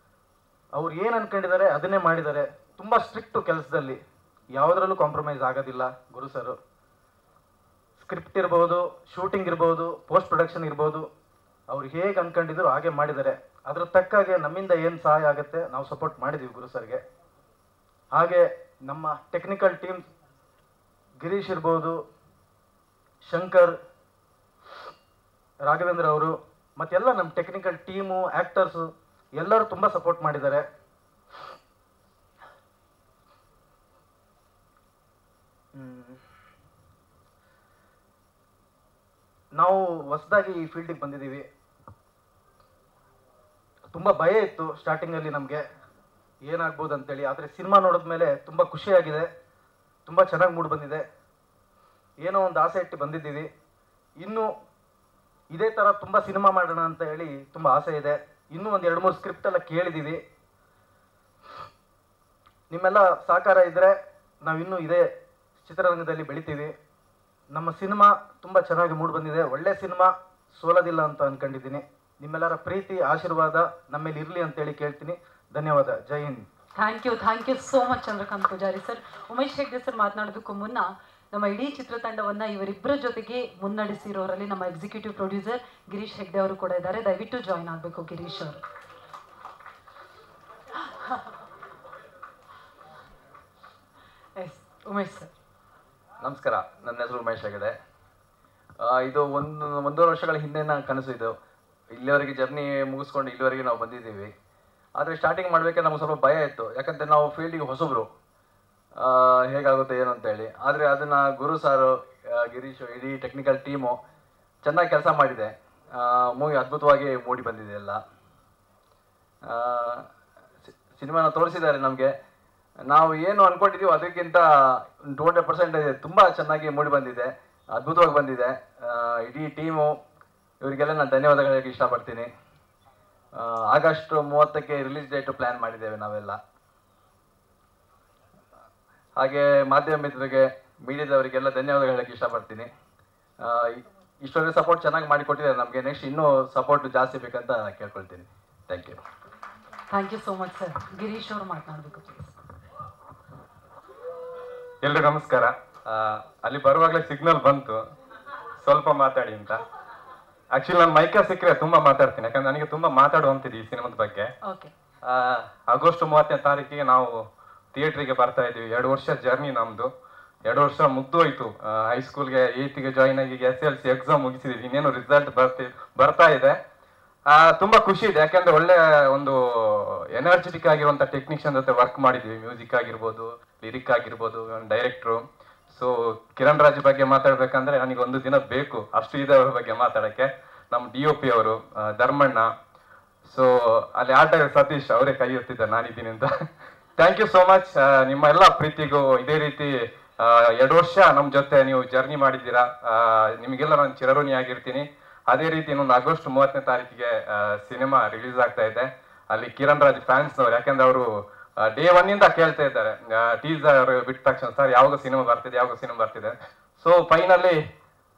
ಅವ್ರು ಏನು ಅನ್ಕೊಂಡಿದ್ದಾರೆ ಅದನ್ನೇ ಮಾಡಿದ್ದಾರೆ. ತುಂಬ ಸ್ಟ್ರಿಕ್ಟು ಕೆಲಸದಲ್ಲಿ, ಯಾವುದರಲ್ಲೂ ಕಾಂಪ್ರಮೈಸ್ ಆಗೋದಿಲ್ಲ ಗುರು ಸರ್. ಸ್ಕ್ರಿಪ್ಟ್ ಇರ್ಬೋದು, ಶೂಟಿಂಗ್ ಇರ್ಬೋದು, ಪೋಸ್ಟ್ ಪ್ರೊಡಕ್ಷನ್ ಇರ್ಬೋದು, ಅವ್ರು ಹೇಗೆ ಅನ್ಕೊಂಡಿದ್ರು ಹಾಗೆ ಮಾಡಿದ್ದಾರೆ. ಅದ್ರ ತಕ್ಕಾಗೆ ನಮ್ಮಿಂದ ಏನು ಸಹಾಯ ಆಗುತ್ತೆ ನಾವು ಸಪೋರ್ಟ್ ಮಾಡಿದ್ದೀವಿ ಗುರು ಸರ್ಗೆ. ಹಾಗೆ ನಮ್ಮ ಟೆಕ್ನಿಕಲ್ ಟೀಮ್ ಗಿರೀಶ್ ಇರ್ಬೋದು, ಶಂಕರ್, ರಾಘವೇಂದ್ರ ಅವರು, ಮತ್ತೆಲ್ಲ ನಮ್ಮ ಟೆಕ್ನಿಕಲ್ ಟೀಮು, ಆ್ಯಕ್ಟರ್ಸು ಎಲ್ಲರೂ ತುಂಬ ಸಪೋರ್ಟ್ ಮಾಡಿದ್ದಾರೆ. ನಾವು ಹೊಸದಾಗಿ ಈ ಫೀಲ್ಡಿಗೆ ಬಂದಿದ್ದೀವಿ. ತುಂಬ ಭಯ ಇತ್ತು ಸ್ಟಾರ್ಟಿಂಗಲ್ಲಿ ನಮಗೆ ಏನಾಗ್ಬೋದು ಅಂತೇಳಿ. ಆದರೆ ಸಿನಿಮಾ ನೋಡಿದ್ಮೇಲೆ ತುಂಬ ಖುಷಿಯಾಗಿದೆ, ತುಂಬ ಚೆನ್ನಾಗಿ ಮೂಡಿ ಬಂದಿದೆ. ಏನೋ ಒಂದು ಆಸೆ ಇಟ್ಟು ಬಂದಿದ್ದೀವಿ. ಇನ್ನೂ ಇದೇ ಥರ ತುಂಬ ಸಿನಿಮಾ ಮಾಡೋಣ ಅಂತ ಹೇಳಿ ತುಂಬ ಆಸೆ ಇದೆ. ಇನ್ನೂ ಒಂದು 2-3 ಸ್ಕ್ರಿಪ್ಟ್ ಎಲ್ಲ ಕೇಳಿದ್ದೀವಿ. ನಿಮ್ಮೆಲ್ಲ ಸಹಕಾರ ಇದ್ದರೆ ನಾವಿನ್ನೂ ಇದೇ ಚಿತ್ರರಂಗದಲ್ಲಿ ಬೆಳಿತೀವಿ. ನಮ್ಮ ಸಿನಿಮಾ ತುಂಬ ಚೆನ್ನಾಗಿ ಮೂಡಿ ಬಂದಿದೆ. ಒಳ್ಳೆ ಸಿನಿಮಾ, ಸೋಲೋದಿಲ್ಲ ಅಂತ ಅಂದ್ಕೊಂಡಿದ್ದೀನಿ. ನಿಮ್ಮೆಲ್ಲರ ಪ್ರೀತಿ ಆಶೀರ್ವಾದ ನಮ್ಮೇಲೆ ಇರಲಿ ಅಂತೇಳಿ ಕೇಳ್ತೀನಿ. ಧನ್ಯವಾದ. Jai Hind. Thank you so much Chandrakant Pujari sir. Umesh Hegde sir ಮಾತನಾಡೋದಕ್ಕೂ ಮುನ್ನ ನಮ್ಮ ಇಡೀ ಚಿತ್ರತಂಡವನ್ನು ಇವರಿಬ್ಬರ ಜೊತೆಗೆ ಮುನ್ನಡೆಸಿರೋರಲ್ಲಿ ನಮ್ಮ ಎಕ್ಸಿಕ್ಯೂಟಿವ್ ಪ್ರೊಡ್ಯೂಸರ್ ಗಿರೀಶ್ ಹೆಗ್ಡೆ ಅವರು ಕೂಡ ಇದ್ದಾರೆ. ದಯವಿಟ್ಟು ಜಾಯಿನ್ ಆಗಬೇಕು ಗಿರೀಶ್ ಅವರು. S Umesh sir. ನಮಸ್ಕಾರ, ನನ್ನ ಹೆಸರು ಉಮೇಶ್ ಹೆಗ್ಡೆ. ಇದು ಒಂದೂವರೆ ವರ್ಷಗಳ ಹಿಂದಿನ ಕನಸು. ಇದು ಇಲ್ಲಿವರೆಗೆ ಜರ್ನಿ ಮುಗಿಸ್ಕೊಂಡು ಇಲ್ಲಿವರೆಗೆ ನಾವು ಬಂದಿದ್ದೀವಿ. ಆದರೆ ಸ್ಟಾರ್ಟಿಂಗ್ ಮಾಡಬೇಕಾದ್ರೆ ನಮಗೆ ಸ್ವಲ್ಪ ಭಯ ಇತ್ತು, ಯಾಕಂದರೆ ನಾವು ಫೀಲ್ಡಿಗೆ ಹೊಸಬ್ರು, ಹೇಗಾಗುತ್ತೆ ಏನು ಅಂತೇಳಿ. ಆದರೆ ಅದನ್ನು ಗುರು ಸಾರು, ಗಿರೀಶು, ಇಡೀ ಟೆಕ್ನಿಕಲ್ ಟೀಮು ಚೆನ್ನಾಗಿ ಕೆಲಸ ಮಾಡಿದೆ. ಮೂವಿ ಅದ್ಭುತವಾಗಿ ಮೂಡಿ ಬಂದಿದೆ. ಎಲ್ಲ ಸಿನಿಮಾನ ತೋರಿಸಿದ್ದಾರೆ ನಮಗೆ. ನಾವು ಏನು ಅಂದ್ಕೊಂಡಿದ್ದೀವಿ ಅದಕ್ಕಿಂತ 200% ತುಂಬ ಚೆನ್ನಾಗಿ ಮೂಡಿ ಬಂದಿದೆ, ಅದ್ಭುತವಾಗಿ ಬಂದಿದೆ. ಇಡೀ ಟೀಮು ಇವರಿಗೆಲ್ಲ ನಾನು ಧನ್ಯವಾದ ಹೇಳೋಕ್ಕೆ ಇಷ್ಟಪಡ್ತೀನಿ. ಆಗಸ್ಟ್ 30ಕ್ಕೆ ರಿಲೀಸ್ ಡೇಟು ಪ್ಲ್ಯಾನ್ ಮಾಡಿದ್ದೇವೆ ನಾವೆಲ್ಲ. ಹಾಗೆ ಮಾಧ್ಯಮ ಮಿತ್ರರಿಗೆ, ಮೀಡಿಯಾದವರಿಗೆಲ್ಲ ಧನ್ಯವಾದ ಹೇಳೋಕ್ಕೆ ಇಷ್ಟಪಡ್ತೀನಿ. ಇಷ್ಟೊಂದು ಸಪೋರ್ಟ್ ಚೆನ್ನಾಗಿ ಮಾಡಿಕೊಟ್ಟಿದ್ದಾರೆ ನಮಗೆ. ನೆಕ್ಸ್ಟ್ ಇನ್ನೂ ಸಪೋರ್ಟ್ ಜಾಸ್ತಿ ಬೇಕಂತ ಕೇಳ್ಕೊಳ್ತೀನಿ. Thank you so much sir. Girish ಅವರು ಮಾತನಾಡಬೇಕು. ಎಲ್ರಿಗೂ ನಮಸ್ಕಾರ. ಅಲ್ಲಿ ಬರುವಾಗಲೇ ಸಿಗ್ನಲ್ ಬಂತು ಸ್ವಲ್ಪ ಮಾತಾಡಿ ಅಂತ. ಆಕ್ಚುಲಿ ನಾನು ಮೈಕ ಸಿಕ್ಕರೆ ತುಂಬ ಮಾತಾಡ್ತೀನಿ, ಯಾಕಂದ್ರೆ ನನಗೆ ತುಂಬ ಮಾತಾಡುವಂತಿದೆ ಈ ಸಿನಿಮಾದ ಬಗ್ಗೆ. ಆಗಸ್ಟ್ 30ನೇ ತಾರೀಕಿಗೆ ನಾವು ಥಿಯೇಟ್ರಿಗೆ ಬರ್ತಾ ಇದ್ದೀವಿ. 2 ವರ್ಷ ಜರ್ನಿ ನಮ್ಮದು. 2 ವರ್ಷ ಮುಗ್ದೋಯ್ತು. ಹೈಸ್ಕೂಲ್ಗೆ 8ಗೆ ಜಾಯಿನ್ ಆಗಿ SLC ಎಕ್ಸಾಮ್ ಮುಗಿಸಿದ್ದೀವಿ. ಇನ್ನೇನು ರಿಸಲ್ಟ್ ಬರ್ತಾ ಇದೆ. ತುಂಬ ಖುಷಿ ಇದೆ, ಯಾಕಂದ್ರೆ ಒಳ್ಳೆ ಒಂದು ಎನರ್ಜೆಟಿಕ್ ಆಗಿರುವಂಥ ಟೆಕ್ನಿಷಿಯನ್ ಜೊತೆ ವರ್ಕ್ ಮಾಡಿದ್ವಿ. ಮ್ಯೂಸಿಕ್ ಆಗಿರ್ಬೋದು, ಲಿರಿಕ್ ಆಗಿರ್ಬೋದು, ಡೈರೆಕ್ಟ್ರು. ಸೊ ಕಿರಣ್ ರಾಜ್ ಬಗ್ಗೆ ಮಾತಾಡ್ಬೇಕಂದ್ರೆ ನನಗೆ ಒಂದು ದಿನ ಬೇಕು, ಅಷ್ಟು ಇದೆ ಅವ್ರ ಬಗ್ಗೆ ಮಾತಾಡೋಕ್ಕೆ. ನಮ್ಮ DOP ಅವರು ಧರ್ಮಣ್ಣ. ಸೊ ಅಲ್ಲಿ ಆಟ ಸತೀಶ್ ಅವರೇ ಕೈ ಎತ್ತಿದ್ದಾರೆ ನಾನಿದ್ದೀನಿ ಅಂತ. Thank you so much. ನಿಮ್ಮ ಎಲ್ಲ ಪ್ರೀತಿಗೂ ಇದೇ ರೀತಿ 2 ವರ್ಷ ನಮ್ಮ ಜೊತೆ ನೀವು ಜರ್ನಿ ಮಾಡಿದ್ದೀರಾ. ನಿಮಗೆಲ್ಲ ನಾನು ಚಿರಋಣಿ ಆಗಿರ್ತೀನಿ. ಅದೇ ರೀತಿ ಇನ್ನೊಂದು ಆಗಸ್ಟ್ 30ನೇ ತಾರೀಕಿಗೆ ಸಿನಿಮಾ ರಿಲೀಸ್ ಆಗ್ತಾ ಇದೆ. ಅಲ್ಲಿ ಕಿರಣ್ ರಾಜ್ ಫ್ಯಾನ್ಸ್ನವ್ರು, ಯಾಕಂದ್ರೆ ಅವರು ಡೇ 1 ಕೇಳ್ತಾ ಇದ್ದಾರೆ, ಟೀಸರ್ ಬಿಟ್ಟ ತಕ್ಷಣ ಸರ್ ಯಾವಾಗ ಸಿನಿಮಾ ಬರ್ತಿದೆ. ಸೊ ಫೈನಲಿ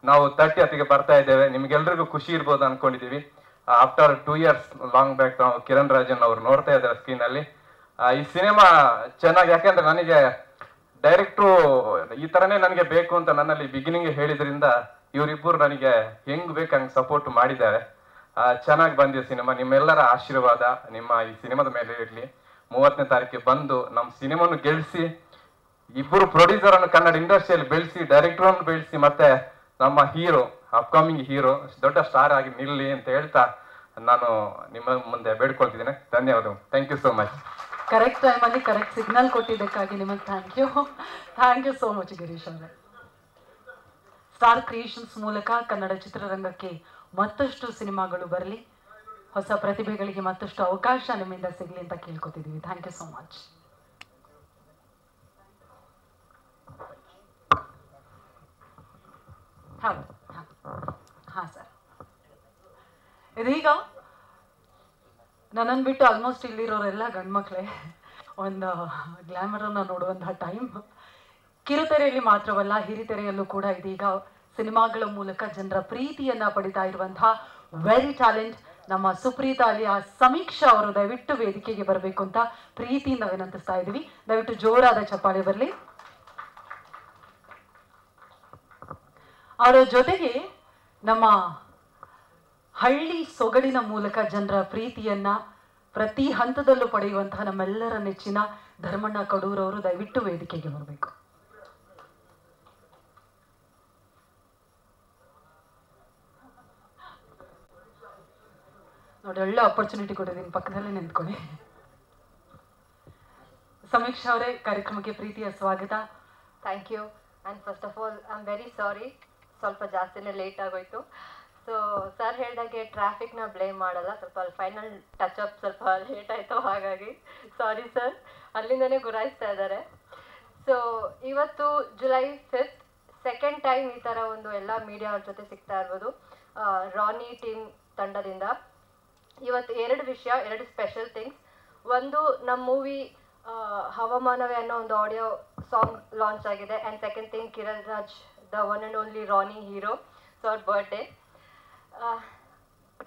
ನಾವು 30ಗೆ ಬರ್ತಾ ಇದ್ದೇವೆ. ನಿಮ್ಗೆಲ್ರಿಗೂ ಖುಷಿ ಇರ್ಬೋದು ಅನ್ಕೊಂಡಿದೀವಿ. ಆಫ್ಟರ್ 2 ಇಯರ್ಸ್ ಲಾಂಗ್ ಬ್ಯಾಕ್ ನಾವು ಕಿರಣ್ ರಾಜನ್ ಅವ್ರು ನೋಡ್ತಾ ಇದ್ದಾರೆ ಸ್ಕ್ರೀನಲ್ಲಿ. ಈ ಸಿನಿಮಾ ಚೆನ್ನಾಗಿ, ಯಾಕೆಂದ್ರೆ ನನಗೆ ಡೈರೆಕ್ಟ್ರು ಈ ಥರನೇ ನನಗೆ ಬೇಕು ಅಂತ ನನ್ನಲ್ಲಿ ಬಿಗಿನಿಂಗ್ ಹೇಳಿದ್ರಿಂದ ಇವರಿಬ್ಬರು ನನಗೆ ಹೆಂಗ್ ಬೇಕು ಹಂಗೆ ಸಪೋರ್ಟ್ ಮಾಡಿದ್ದಾರೆ. ಚೆನ್ನಾಗಿ ಬಂದಿದೆ ಸಿನಿಮಾ. ನಿಮ್ಮೆಲ್ಲರ ಆಶೀರ್ವಾದ ನಿಮ್ಮ ಈ ಸಿನಿಮಾದ ಮೇಲೆ ಇರಲಿ. 30ನೇ ತಾರೀಕಿಗೆ ಬಂದು ನಮ್ಮ ಸಿನಿಮಾನು ಗೆಲ್ಲಿಸಿ, ಇಬ್ಬರು ಪ್ರೊಡ್ಯೂಸರನ್ನು ಕನ್ನಡ ಇಂಡಸ್ಟ್ರಿಯಲ್ಲಿ ಬೆಳೆಸಿ, ಡೈರೆಕ್ಟರನ್ನು ಬೆಳೆಸಿ, ಮತ್ತೆ ನಮ್ಮ ಹೀರೋ, ಅಪ್ಕಮಿಂಗ್ ಹೀರೋ ದೊಡ್ಡ ಸ್ಟಾರ್ ಆಗಿ ನಿಲ್ಲಿ ಅಂತ ಹೇಳ್ತಾ ನಾನು ನಿಮ್ಮ ಮುಂದೆ ಬೇಡ್ಕೊಳ್ತಿದ್ದೇನೆ. ಧನ್ಯವಾದಗಳು. Thank you so much. Correct ಟೈಮಲ್ಲಿ ಕರೆಕ್ಟ್ ಸಿಗ್ನಲ್ ಕೊಟ್ಟಿದ್ದಕ್ಕಾಗಿ ನಿಮಗೆ thank you so much Girish ಅವರೇ. ಸ್ಟಾರ್ ಕ್ರಿಯೇಷನ್ಸ್ ಮೂಲಕ ಕನ್ನಡ ಚಿತ್ರರಂಗಕ್ಕೆ ಮತ್ತಷ್ಟು ಸಿನಿಮಾಗಳು ಬರಲಿ, ಹೊಸ ಪ್ರತಿಭೆಗಳಿಗೆ ಮತ್ತಷ್ಟು ಅವಕಾಶ ನಿಮ್ಮಿಂದ ಸಿಗಲಿ ಅಂತ ಕೇಳ್ಕೊತಿದ್ದೀವಿ. Thank you so much. ಹಾಂ ಸರ್, ಇದೀಗ ನನ್ನನ್ನು ಬಿಟ್ಟು ಆಲ್ಮೋಸ್ಟ್ ಇಲ್ಲಿರೋರೆಲ್ಲ ಗಂಡ್ಮಕ್ಳೇ. ಒಂದು ಗ್ಲಾಮರನ್ನು ನೋಡುವಂತಹ ಟೈಮ್. ಕಿರುತೆರೆಯಲ್ಲಿ ಮಾತ್ರವಲ್ಲ, ಹಿರಿತೆರೆಯಲ್ಲೂ ಕೂಡ ಇದೀಗ ಸಿನಿಮಾಗಳ ಮೂಲಕ ಜನರ ಪ್ರೀತಿಯನ್ನ ಪಡಿತಾ ಇರುವಂತಹ ವೆರಿ ಟ್ಯಾಲೆಂಟ್ ನಮ್ಮ ಸುಪ್ರೀತಾ ಅಲಿಯಾ ಸಮೀಕ್ಷಾ ಅವರು ದಯವಿಟ್ಟು ವೇದಿಕೆಗೆ ಬರಬೇಕು ಅಂತ ಪ್ರೀತಿಯಿಂದ ವಿನಂತಿಸ್ತಾ ಇದ್ದೀವಿ. ದಯವಿಟ್ಟು ಜೋರಾದ ಚಪ್ಪಾಳೆ ಬರಲಿ. ಅವರ ಜೊತೆಗೆ ನಮ್ಮ ಹಳ್ಳಿ ಸೊಗಡಿನ ಮೂಲಕ ಜನರ ಪ್ರೀತಿಯನ್ನ ಪ್ರತಿ ಹಂತದಲ್ಲೂ ಪಡೆಯುವಂತಹ ನಮ್ಮೆಲ್ಲರ ನೆಚ್ಚಿನ ಧರ್ಮಣ್ಣ ಕಡೂರ್ ಅವರು ದಯವಿಟ್ಟು ವೇದಿಕೆಗೆ ಬರಬೇಕು. ನೋಡಿ, ಒಳ್ಳೆ ಆಪರ್ಚುನಿಟಿ ಕೊಟ್ಟಿದ್ದೀನಿ, ಪಕ್ಕದಲ್ಲೇ ನಿಂತ್ಕೊಳ್ಳಿ. ಸಮೀಕ್ಷಾ ಅವರೇ, ಕಾರ್ಯಕ್ರಮಕ್ಕೆ ಪ್ರೀತಿಯ ಸ್ವಾಗತ. Thank you. And first of all I am very sorry, ಸ್ವಲ್ಪ ಜಾಸ್ತಿನೇ ಲೇಟ್ ಆಗೋಯ್ತು. ಸೊ ಸರ್ ಹೇಳಿದಾಗೆ ಟ್ರಾಫಿಕ್ನ ಬ್ಲೇಮ್ ಮಾಡಲ್ಲ, ಸ್ವಲ್ಪ ಅಲ್ಲಿ ಫೈನಲ್ ಟಚ್ ಅಪ್ ಸ್ವಲ್ಪ ಲೇಟ್ ಆಯಿತು, ಹಾಗಾಗಿ ಸಾರಿ ಸರ್. ಅಲ್ಲಿಂದನೇ ಗುರಾಯಿಸ್ತಾ ಇದ್ದಾರೆ. ಸೊ ಇವತ್ತು ಜುಲೈ 5th ಸೆಕೆಂಡ್ ಟೈಮ್ ಈ ಥರ ಒಂದು ಎಲ್ಲ ಮೀಡಿಯಾ ಅವ್ರ ಜೊತೆ ಸಿಗ್ತಾ ಇರ್ಬೋದು ರಾನಿ ಟೀಮ್ ತಂಡದಿಂದ. ಇವತ್ತು ಎರಡು ಸ್ಪೆಷಲ್ ಥಿಂಗ್ಸ್. ಒಂದು ನಮ್ಮ ಮೂವಿ ಹವಾಮಾನವೇ ಅನ್ನೋ ಒಂದು ಆಡಿಯೋ ಸಾಂಗ್ ಲಾಂಚ್ ಆಗಿದೆ. And second thing Kiran Raj the one and only Rani hero, so ಅವ್ರ ಬರ್ಡೇ.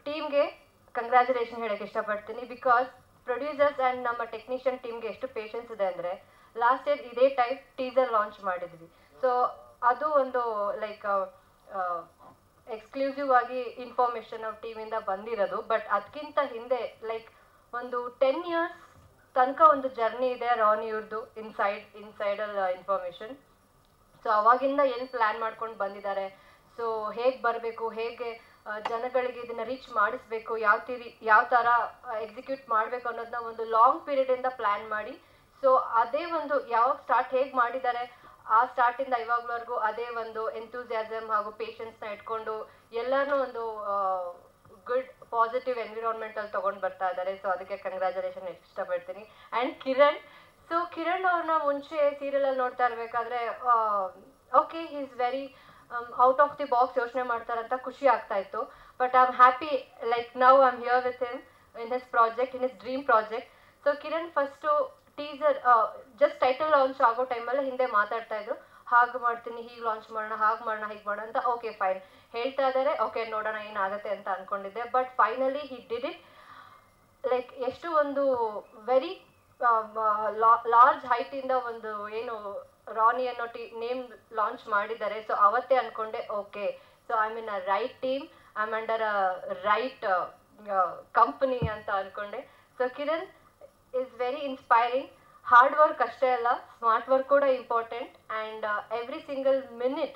ಟೀಮ್ಗೆ ಕಂಗ್ರ್ಯಾಚುಲೇಷನ್ ಹೇಳೋಕ್ಕೆ ಇಷ್ಟಪಡ್ತೀನಿ. ಬಿಕಾಸ್ ಪ್ರೊಡ್ಯೂಸರ್ಸ್ ಆ್ಯಂಡ್ ನಮ್ಮ ಟೆಕ್ನಿಷಿಯನ್ ಟೀಮ್ಗೆ ಎಷ್ಟು ಪೇಷನ್ಸ್ ಇದೆ ಅಂದರೆ, ಲಾಸ್ಟ್ ಇಯರ್ ಇದೇ ಟೈಪ್ ಟೀಸರ್ ಲಾಂಚ್ ಮಾಡಿದ್ವಿ. ಸೊ ಅದು ಒಂದು ಲೈಕ್ ಎಕ್ಸ್ಕ್ಲೂಸಿವ್ ಆಗಿ ಇನ್ಫಾರ್ಮೇಷನ್ ನಾವು ಟೀಮಿಂದ ಬಂದಿರೋದು. ಬಟ್ ಅದಕ್ಕಿಂತ ಹಿಂದೆ ಲೈಕ್ ಒಂದು 10 years ತನಕ ಒಂದು ಜರ್ನಿ ಇದೆ ರಾನಿ ಇವ್ರದ್ದು ಇನ್ಸೈಡಲ್ ಇನ್ಫಾರ್ಮೇಷನ್. ಸೊ ಅವಾಗಿಂದ ಏನು ಪ್ಲ್ಯಾನ್ ಮಾಡ್ಕೊಂಡು ಬಂದಿದ್ದಾರೆ, ಸೊ ಹೇಗೆ ಬರಬೇಕು, ಹೇಗೆ ಜನಗಳಿಗೆ ಇದನ್ನು ರೀಚ್ ಮಾಡಿಸ್ಬೇಕು, ಯಾವ ಥರ ಎಕ್ಸಿಕ್ಯೂಟ್ ಮಾಡಬೇಕು ಅನ್ನೋದನ್ನ ಒಂದು ಲಾಂಗ್ ಪೀರಿಯಡಿಂದ ಪ್ಲ್ಯಾನ್ ಮಾಡಿ, ಸೊ ಅದೇ ಒಂದು ಯಾವಾಗ ಸ್ಟಾರ್ಟ್ ಹೇಗೆ ಮಾಡಿದ್ದಾರೆ ಆ ಸ್ಟಾರ್ಟಿಂದ ಇವಾಗ್ವರೆಗೂ ಅದೇ ಒಂದು ಎಂಥೂಸಿಯಾಸಮ್ ಹಾಗೂ ಪೇಷನ್ಸ್ನ ಇಟ್ಕೊಂಡು ಎಲ್ಲರನ್ನೂ ಒಂದು ಗುಡ್ ಪಾಸಿಟಿವ್ ಎನ್ವಿರಾನ್ಮೆಂಟಲ್ಲಿ ತೊಗೊಂಡು ಬರ್ತಾ ಇದ್ದಾರೆ. ಸೊ ಅದಕ್ಕೆ ಕಂಗ್ರ್ಯಾಚುಲೇಷನ್ ಇಷ್ಟಪಡ್ತೀನಿ. ಆ್ಯಂಡ್ ಕಿರಣ್ ಅವ್ರನ್ನ ಮುಂಚೆ ಸೀರಿಯಲಲ್ಲಿ ನೋಡ್ತಾ ಇರಬೇಕಾದ್ರೆ okay he is very out of the box ಯೋಚನೆ ಮಾಡ್ತಾರಂತ ಖುಷಿ ಆಗ್ತಾ ಇತ್ತು. But I am happy like now I am here with him in his project, in his dream project. So Kiran first teaser just title launch ಆಗೋ ಟೈಮಲ್ಲಿ ಹಿಂದೆ ಮಾತಾಡ್ತಾ ಇದ್ರು, ಹಾಗೆ ಮಾಡ್ತೀನಿ, ಹೀಗೆ ಲಾಂಚ್ ಮಾಡೋಣ, ಹಾಗೆ ಮಾಡೋಣ, ಹೀಗೆ ಮಾಡೋಣ ಅಂತ. ಓಕೆ ಫೈನ್ ಹೇಳ್ತಾ ಇದ್ದಾರೆ, ಓಕೆ ನೋಡೋಣ ಏನಾಗುತ್ತೆ ಅಂತ ಅಂದ್ಕೊಂಡಿದ್ದೆ. But finally he did it. Like ಎಷ್ಟು ಒಂದು ವೆರಿ ಲಾರ್ಜ್ ಹೈಟಿಂದ ಒಂದು ಏನು ರಾನಿ ಅನ್ನೋ ನೇಮ್ ಲಾಂಚ್ ಮಾಡಿದ್ದಾರೆ. ಸೊ ಅವತ್ತೇ ಅಂದ್ಕೊಂಡೆ okay, so I mean a right team, I am under a right company ಅಂತ ಅಂದ್ಕೊಂಡೆ. So Kiran is very inspiring. Hard work ಅಷ್ಟೇ ಅಲ್ಲ, ಸ್ಮಾರ್ಟ್ ವರ್ಕ್ ಕೂಡ important. And every single minute,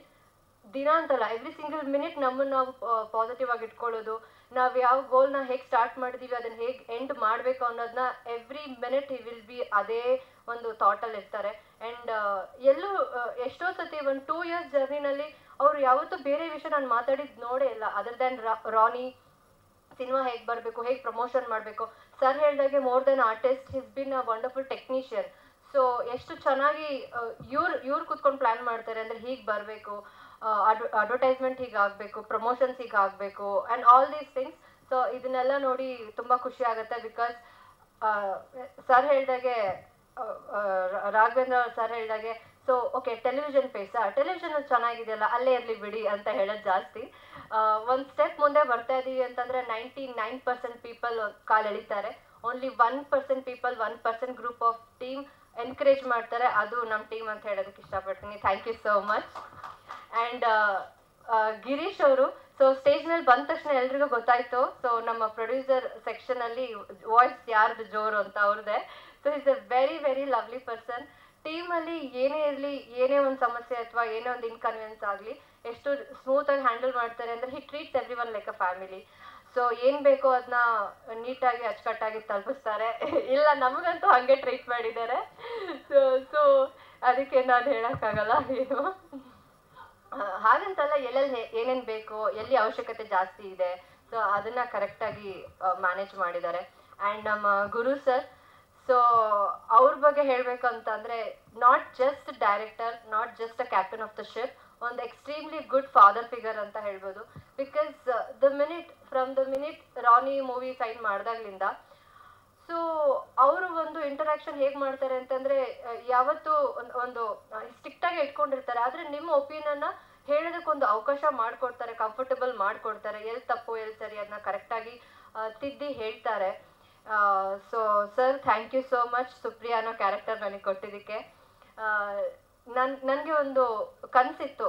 ದಿನ ಅಂತಲ್ಲ ಎವ್ರಿ ಸಿಂಗಲ್ ಮಿನಿಟ್ ನಮ್ಮನ್ನು ನಾವು ಪಾಸಿಟಿವ್ ಆಗಿ ಇಟ್ಕೊಳ್ಳೋದು, ನಾವು ಯಾವ ಗೋಲ್ನ ಹೇಗೆ ಸ್ಟಾರ್ಟ್ ಮಾಡಿದ್ದೀವಿ ಅದನ್ನು ಹೇಗೆ ಎಂಡ್ ಮಾಡಬೇಕು ಅನ್ನೋದನ್ನ every minute he will be ಅದೇ ಒಂದು ಥಾಟಲ್ಲಿ ಇರ್ತಾರೆ. ಆ್ಯಂಡ್ ಎಲ್ಲೂ ಎಷ್ಟೋ ಸತಿ ಒಂದು 2 years ಜರ್ನಿನಲ್ಲಿ ಅವರು ಯಾವತ್ತೂ ಬೇರೆ ವಿಷಯ ನಾನು ಮಾತಾಡಿದ್ದು ನೋಡೇ ಇಲ್ಲ ಅದರ್ ದ್ಯಾನ್ ರಾನಿ ಸಿನಿಮಾ ಹೇಗೆ ಬರಬೇಕು, ಹೇಗೆ ಪ್ರಮೋಷನ್ ಮಾಡಬೇಕು. ಸರ್ ಹೇಳಿದಾಗೆ more than artist, his been a wonderful technician. So ಎಷ್ಟು ಚೆನ್ನಾಗಿ ಇವ್ರು ಕೂತ್ಕೊಂಡು ಪ್ಲ್ಯಾನ್ ಮಾಡ್ತಾರೆ ಅಂದರೆ ಹೀಗೆ ಬರಬೇಕು, ಅಡ್ವರ್ಟೈಸ್ಮೆಂಟ್ ಹೀಗೆ ಆಗಬೇಕು, ಪ್ರಮೋಷನ್ಸ್ ಹೀಗೆ ಆಗಬೇಕು and all these things. So ಇದನ್ನೆಲ್ಲ ನೋಡಿ ತುಂಬ ಖುಷಿ ಆಗುತ್ತೆ. ಬಿಕಾಸ್ ಸರ್ ಹೇಳಿದಾಗೆ ರಾಘವೇಂದ್ರ ಸರ್ ಹೇಳಿದಾಗೆ ಸೊ ಓಕೆ ಟೆಲಿವಿಷನ್ ಟೆಲಿವಿಷನ್ ಚೆನ್ನಾಗಿದೆಯಲ್ಲ ಅಲ್ಲೇ ಇರಲಿ ಬಿಡಿ ಅಂತ ಹೇಳೋದು ಜಾಸ್ತಿ. ಒಂದು ಸ್ಟೆಪ್ ಮುಂದೆ ಬರ್ತಾ ಇದ್ದೀವಿ ಅಂತಂದರೆ 99% ಪೀಪಲ್ ಕಾಲೆಳಿತಾರೆ, only 1% people 1% group of team encourage ಮಾಡ್ತಾರೆ. ಅದು ನಮ್ಮ ಟೀಮ್ ಅಂತ ಹೇಳೋದಕ್ಕೆ ಇಷ್ಟಪಡ್ತೀನಿ. Thank you so much. And Girish ಅವರು ಸೊ ಸ್ಟೇಜ್ ಮೇಲೆ ಬಂದ ತಕ್ಷಣ ಎಲ್ರಿಗೂ ಗೊತ್ತಾಯಿತು. ಸೊ ನಮ್ಮ ಪ್ರೊಡ್ಯೂಸರ್ ಸೆಕ್ಷನಲ್ಲಿ ವಾಯ್ಸ್ ಯಾರ್ದು ಜೋರು ಅಂತ ಅವ್ರದ್ದೇ. So is a very very lovely person. ಟೀಮಲ್ಲಿ ಏನೇ ಇರಲಿ, ಏನೇ ಒಂದು ಸಮಸ್ಯೆ ಅಥವಾ ಏನೇ ಒಂದು ಇನ್ಕನ್ವೀನಿಯನ್ಸ್ ಆಗಲಿ ಎಷ್ಟು ಸ್ಮೂತಾಗಿ ಹ್ಯಾಂಡಲ್ ಮಾಡ್ತಾರೆ ಅಂದರೆ he treats every one like a family. So ಏನು ಬೇಕೋ ಅದನ್ನ ನೀಟಾಗಿ ಅಚ್ಚುಕಟ್ಟಾಗಿ ತಲುಪಿಸ್ತಾರೆ. ಇಲ್ಲ ನಮಗಂತೂ ಹಾಗೆ ಟ್ರೀಟ್ ಮಾಡಿದ್ದಾರೆ. ಸೊ ಅದಕ್ಕೆ ನಾನು ಹೇಳೋಕ್ಕಾಗಲ್ಲ ಏನು ಹಾಗಂತಲ್ಲ, ಎಲ್ಲೆಲ್ಲಿ ಏನೇನು ಬೇಕೋ, ಎಲ್ಲಿ ಅವಶ್ಯಕತೆ ಜಾಸ್ತಿ ಇದೆ, ಸೊ ಅದನ್ನು ಕರೆಕ್ಟಾಗಿ ಮ್ಯಾನೇಜ್ ಮಾಡಿದ್ದಾರೆ. ಆ್ಯಂಡ್ ನಮ್ಮ ಗುರು ಸರ್, ಸೊ ಅವ್ರ ಬಗ್ಗೆ ಹೇಳಬೇಕು ಅಂತಂದರೆ not just director, not just a captain of the ship, ಒಂದು ಎಕ್ಸ್ಟ್ರೀಮ್ಲಿ ಗುಡ್ ಫಾದರ್ ಫಿಗರ್ ಅಂತ ಹೇಳ್ಬೋದು. Because from the minute Rani movie sign ಮಾಡಿದಾಗ್ಲಿಂದ ಸೊ ಅವರು ಒಂದು ಇಂಟರಾಕ್ಷನ್ ಹೇಗೆ ಮಾಡ್ತಾರೆ ಅಂತಂದರೆ ಯಾವತ್ತೂ ಒಂದು ಸ್ಟ್ರಿಕ್ಟಾಗಿ ಇಟ್ಕೊಂಡಿರ್ತಾರೆ, ಆದರೆ ನಿಮ್ಮ ಒಪಿನಿಯನ್ನ ಹೇಳೋದಕ್ಕೊಂದು ಅವಕಾಶ ಮಾಡಿಕೊಡ್ತಾರೆ, ಕಂಫರ್ಟಬಲ್ ಮಾಡಿಕೊಡ್ತಾರೆ. ಎಲ್ಲಿ ತಪ್ಪು ಎಲ್ಲಿ ಸರಿ ಅದನ್ನ ಕರೆಕ್ಟಾಗಿ ತಿದ್ದಿ ಹೇಳ್ತಾರೆ. So sir thank you so much Supriya ಅನ್ನೋ ಕ್ಯಾರೆಕ್ಟರ್ ನನಗೆ ಕೊಟ್ಟಿದ್ದಕ್ಕೆ. ನನಗೆ ಒಂದು ಕನಸಿತ್ತು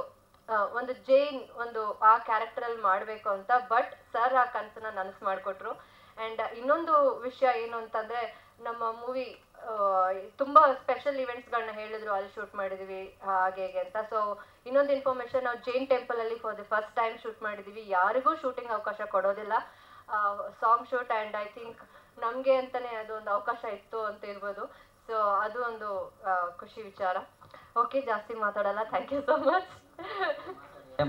ಒಂದು ಜೈನ್ ಒಂದು ಆ ಕ್ಯಾರೆಕ್ಟರಲ್ಲಿ ಮಾಡಬೇಕು ಅಂತ. ಬಟ್ ಸರ್ ಆ ಕನಸನ್ನ ನನಸು ಮಾಡಿಕೊಟ್ರು. ಆ್ಯಂಡ್ ಇನ್ನೊಂದು ವಿಷಯ ಏನು ಅಂತಂದರೆ ನಮ್ಮ ಮೂವಿ ತುಂಬ ಸ್ಪೆಷಲ್ ಇವೆಂಟ್ಸ್ಗಳನ್ನ ಹೇಳಿದ್ರು, ಅಲ್ಲಿ ಶೂಟ್ ಮಾಡಿದ್ದೀವಿ ಹಾಗೆ ಹೇಗೆ ಅಂತ. ಸೊ ಇನ್ನೊಂದು ಇನ್ಫಾರ್ಮೇಷನ್, ನಾವು ಜೈನ್ ಟೆಂಪಲಲ್ಲಿ for the first time shoot ಮಾಡಿದ್ದೀವಿ. ಯಾರಿಗೂ ಶೂಟಿಂಗ್ ಅವಕಾಶ ಕೊಡೋದಿಲ್ಲ, song shoot. And I think ನಮಗೆ ಅಂತಲೇ ಅದೊಂದು ಅವಕಾಶ ಇತ್ತು ಅಂತ ಇರ್ಬೋದು. ಸೊ ಅದು ಒಂದು ಖುಷಿ ವಿಚಾರ. ಓಕೆ, ಜಾಸ್ತಿ ಮಾತಾಡಲ್ಲ. Thank you so much.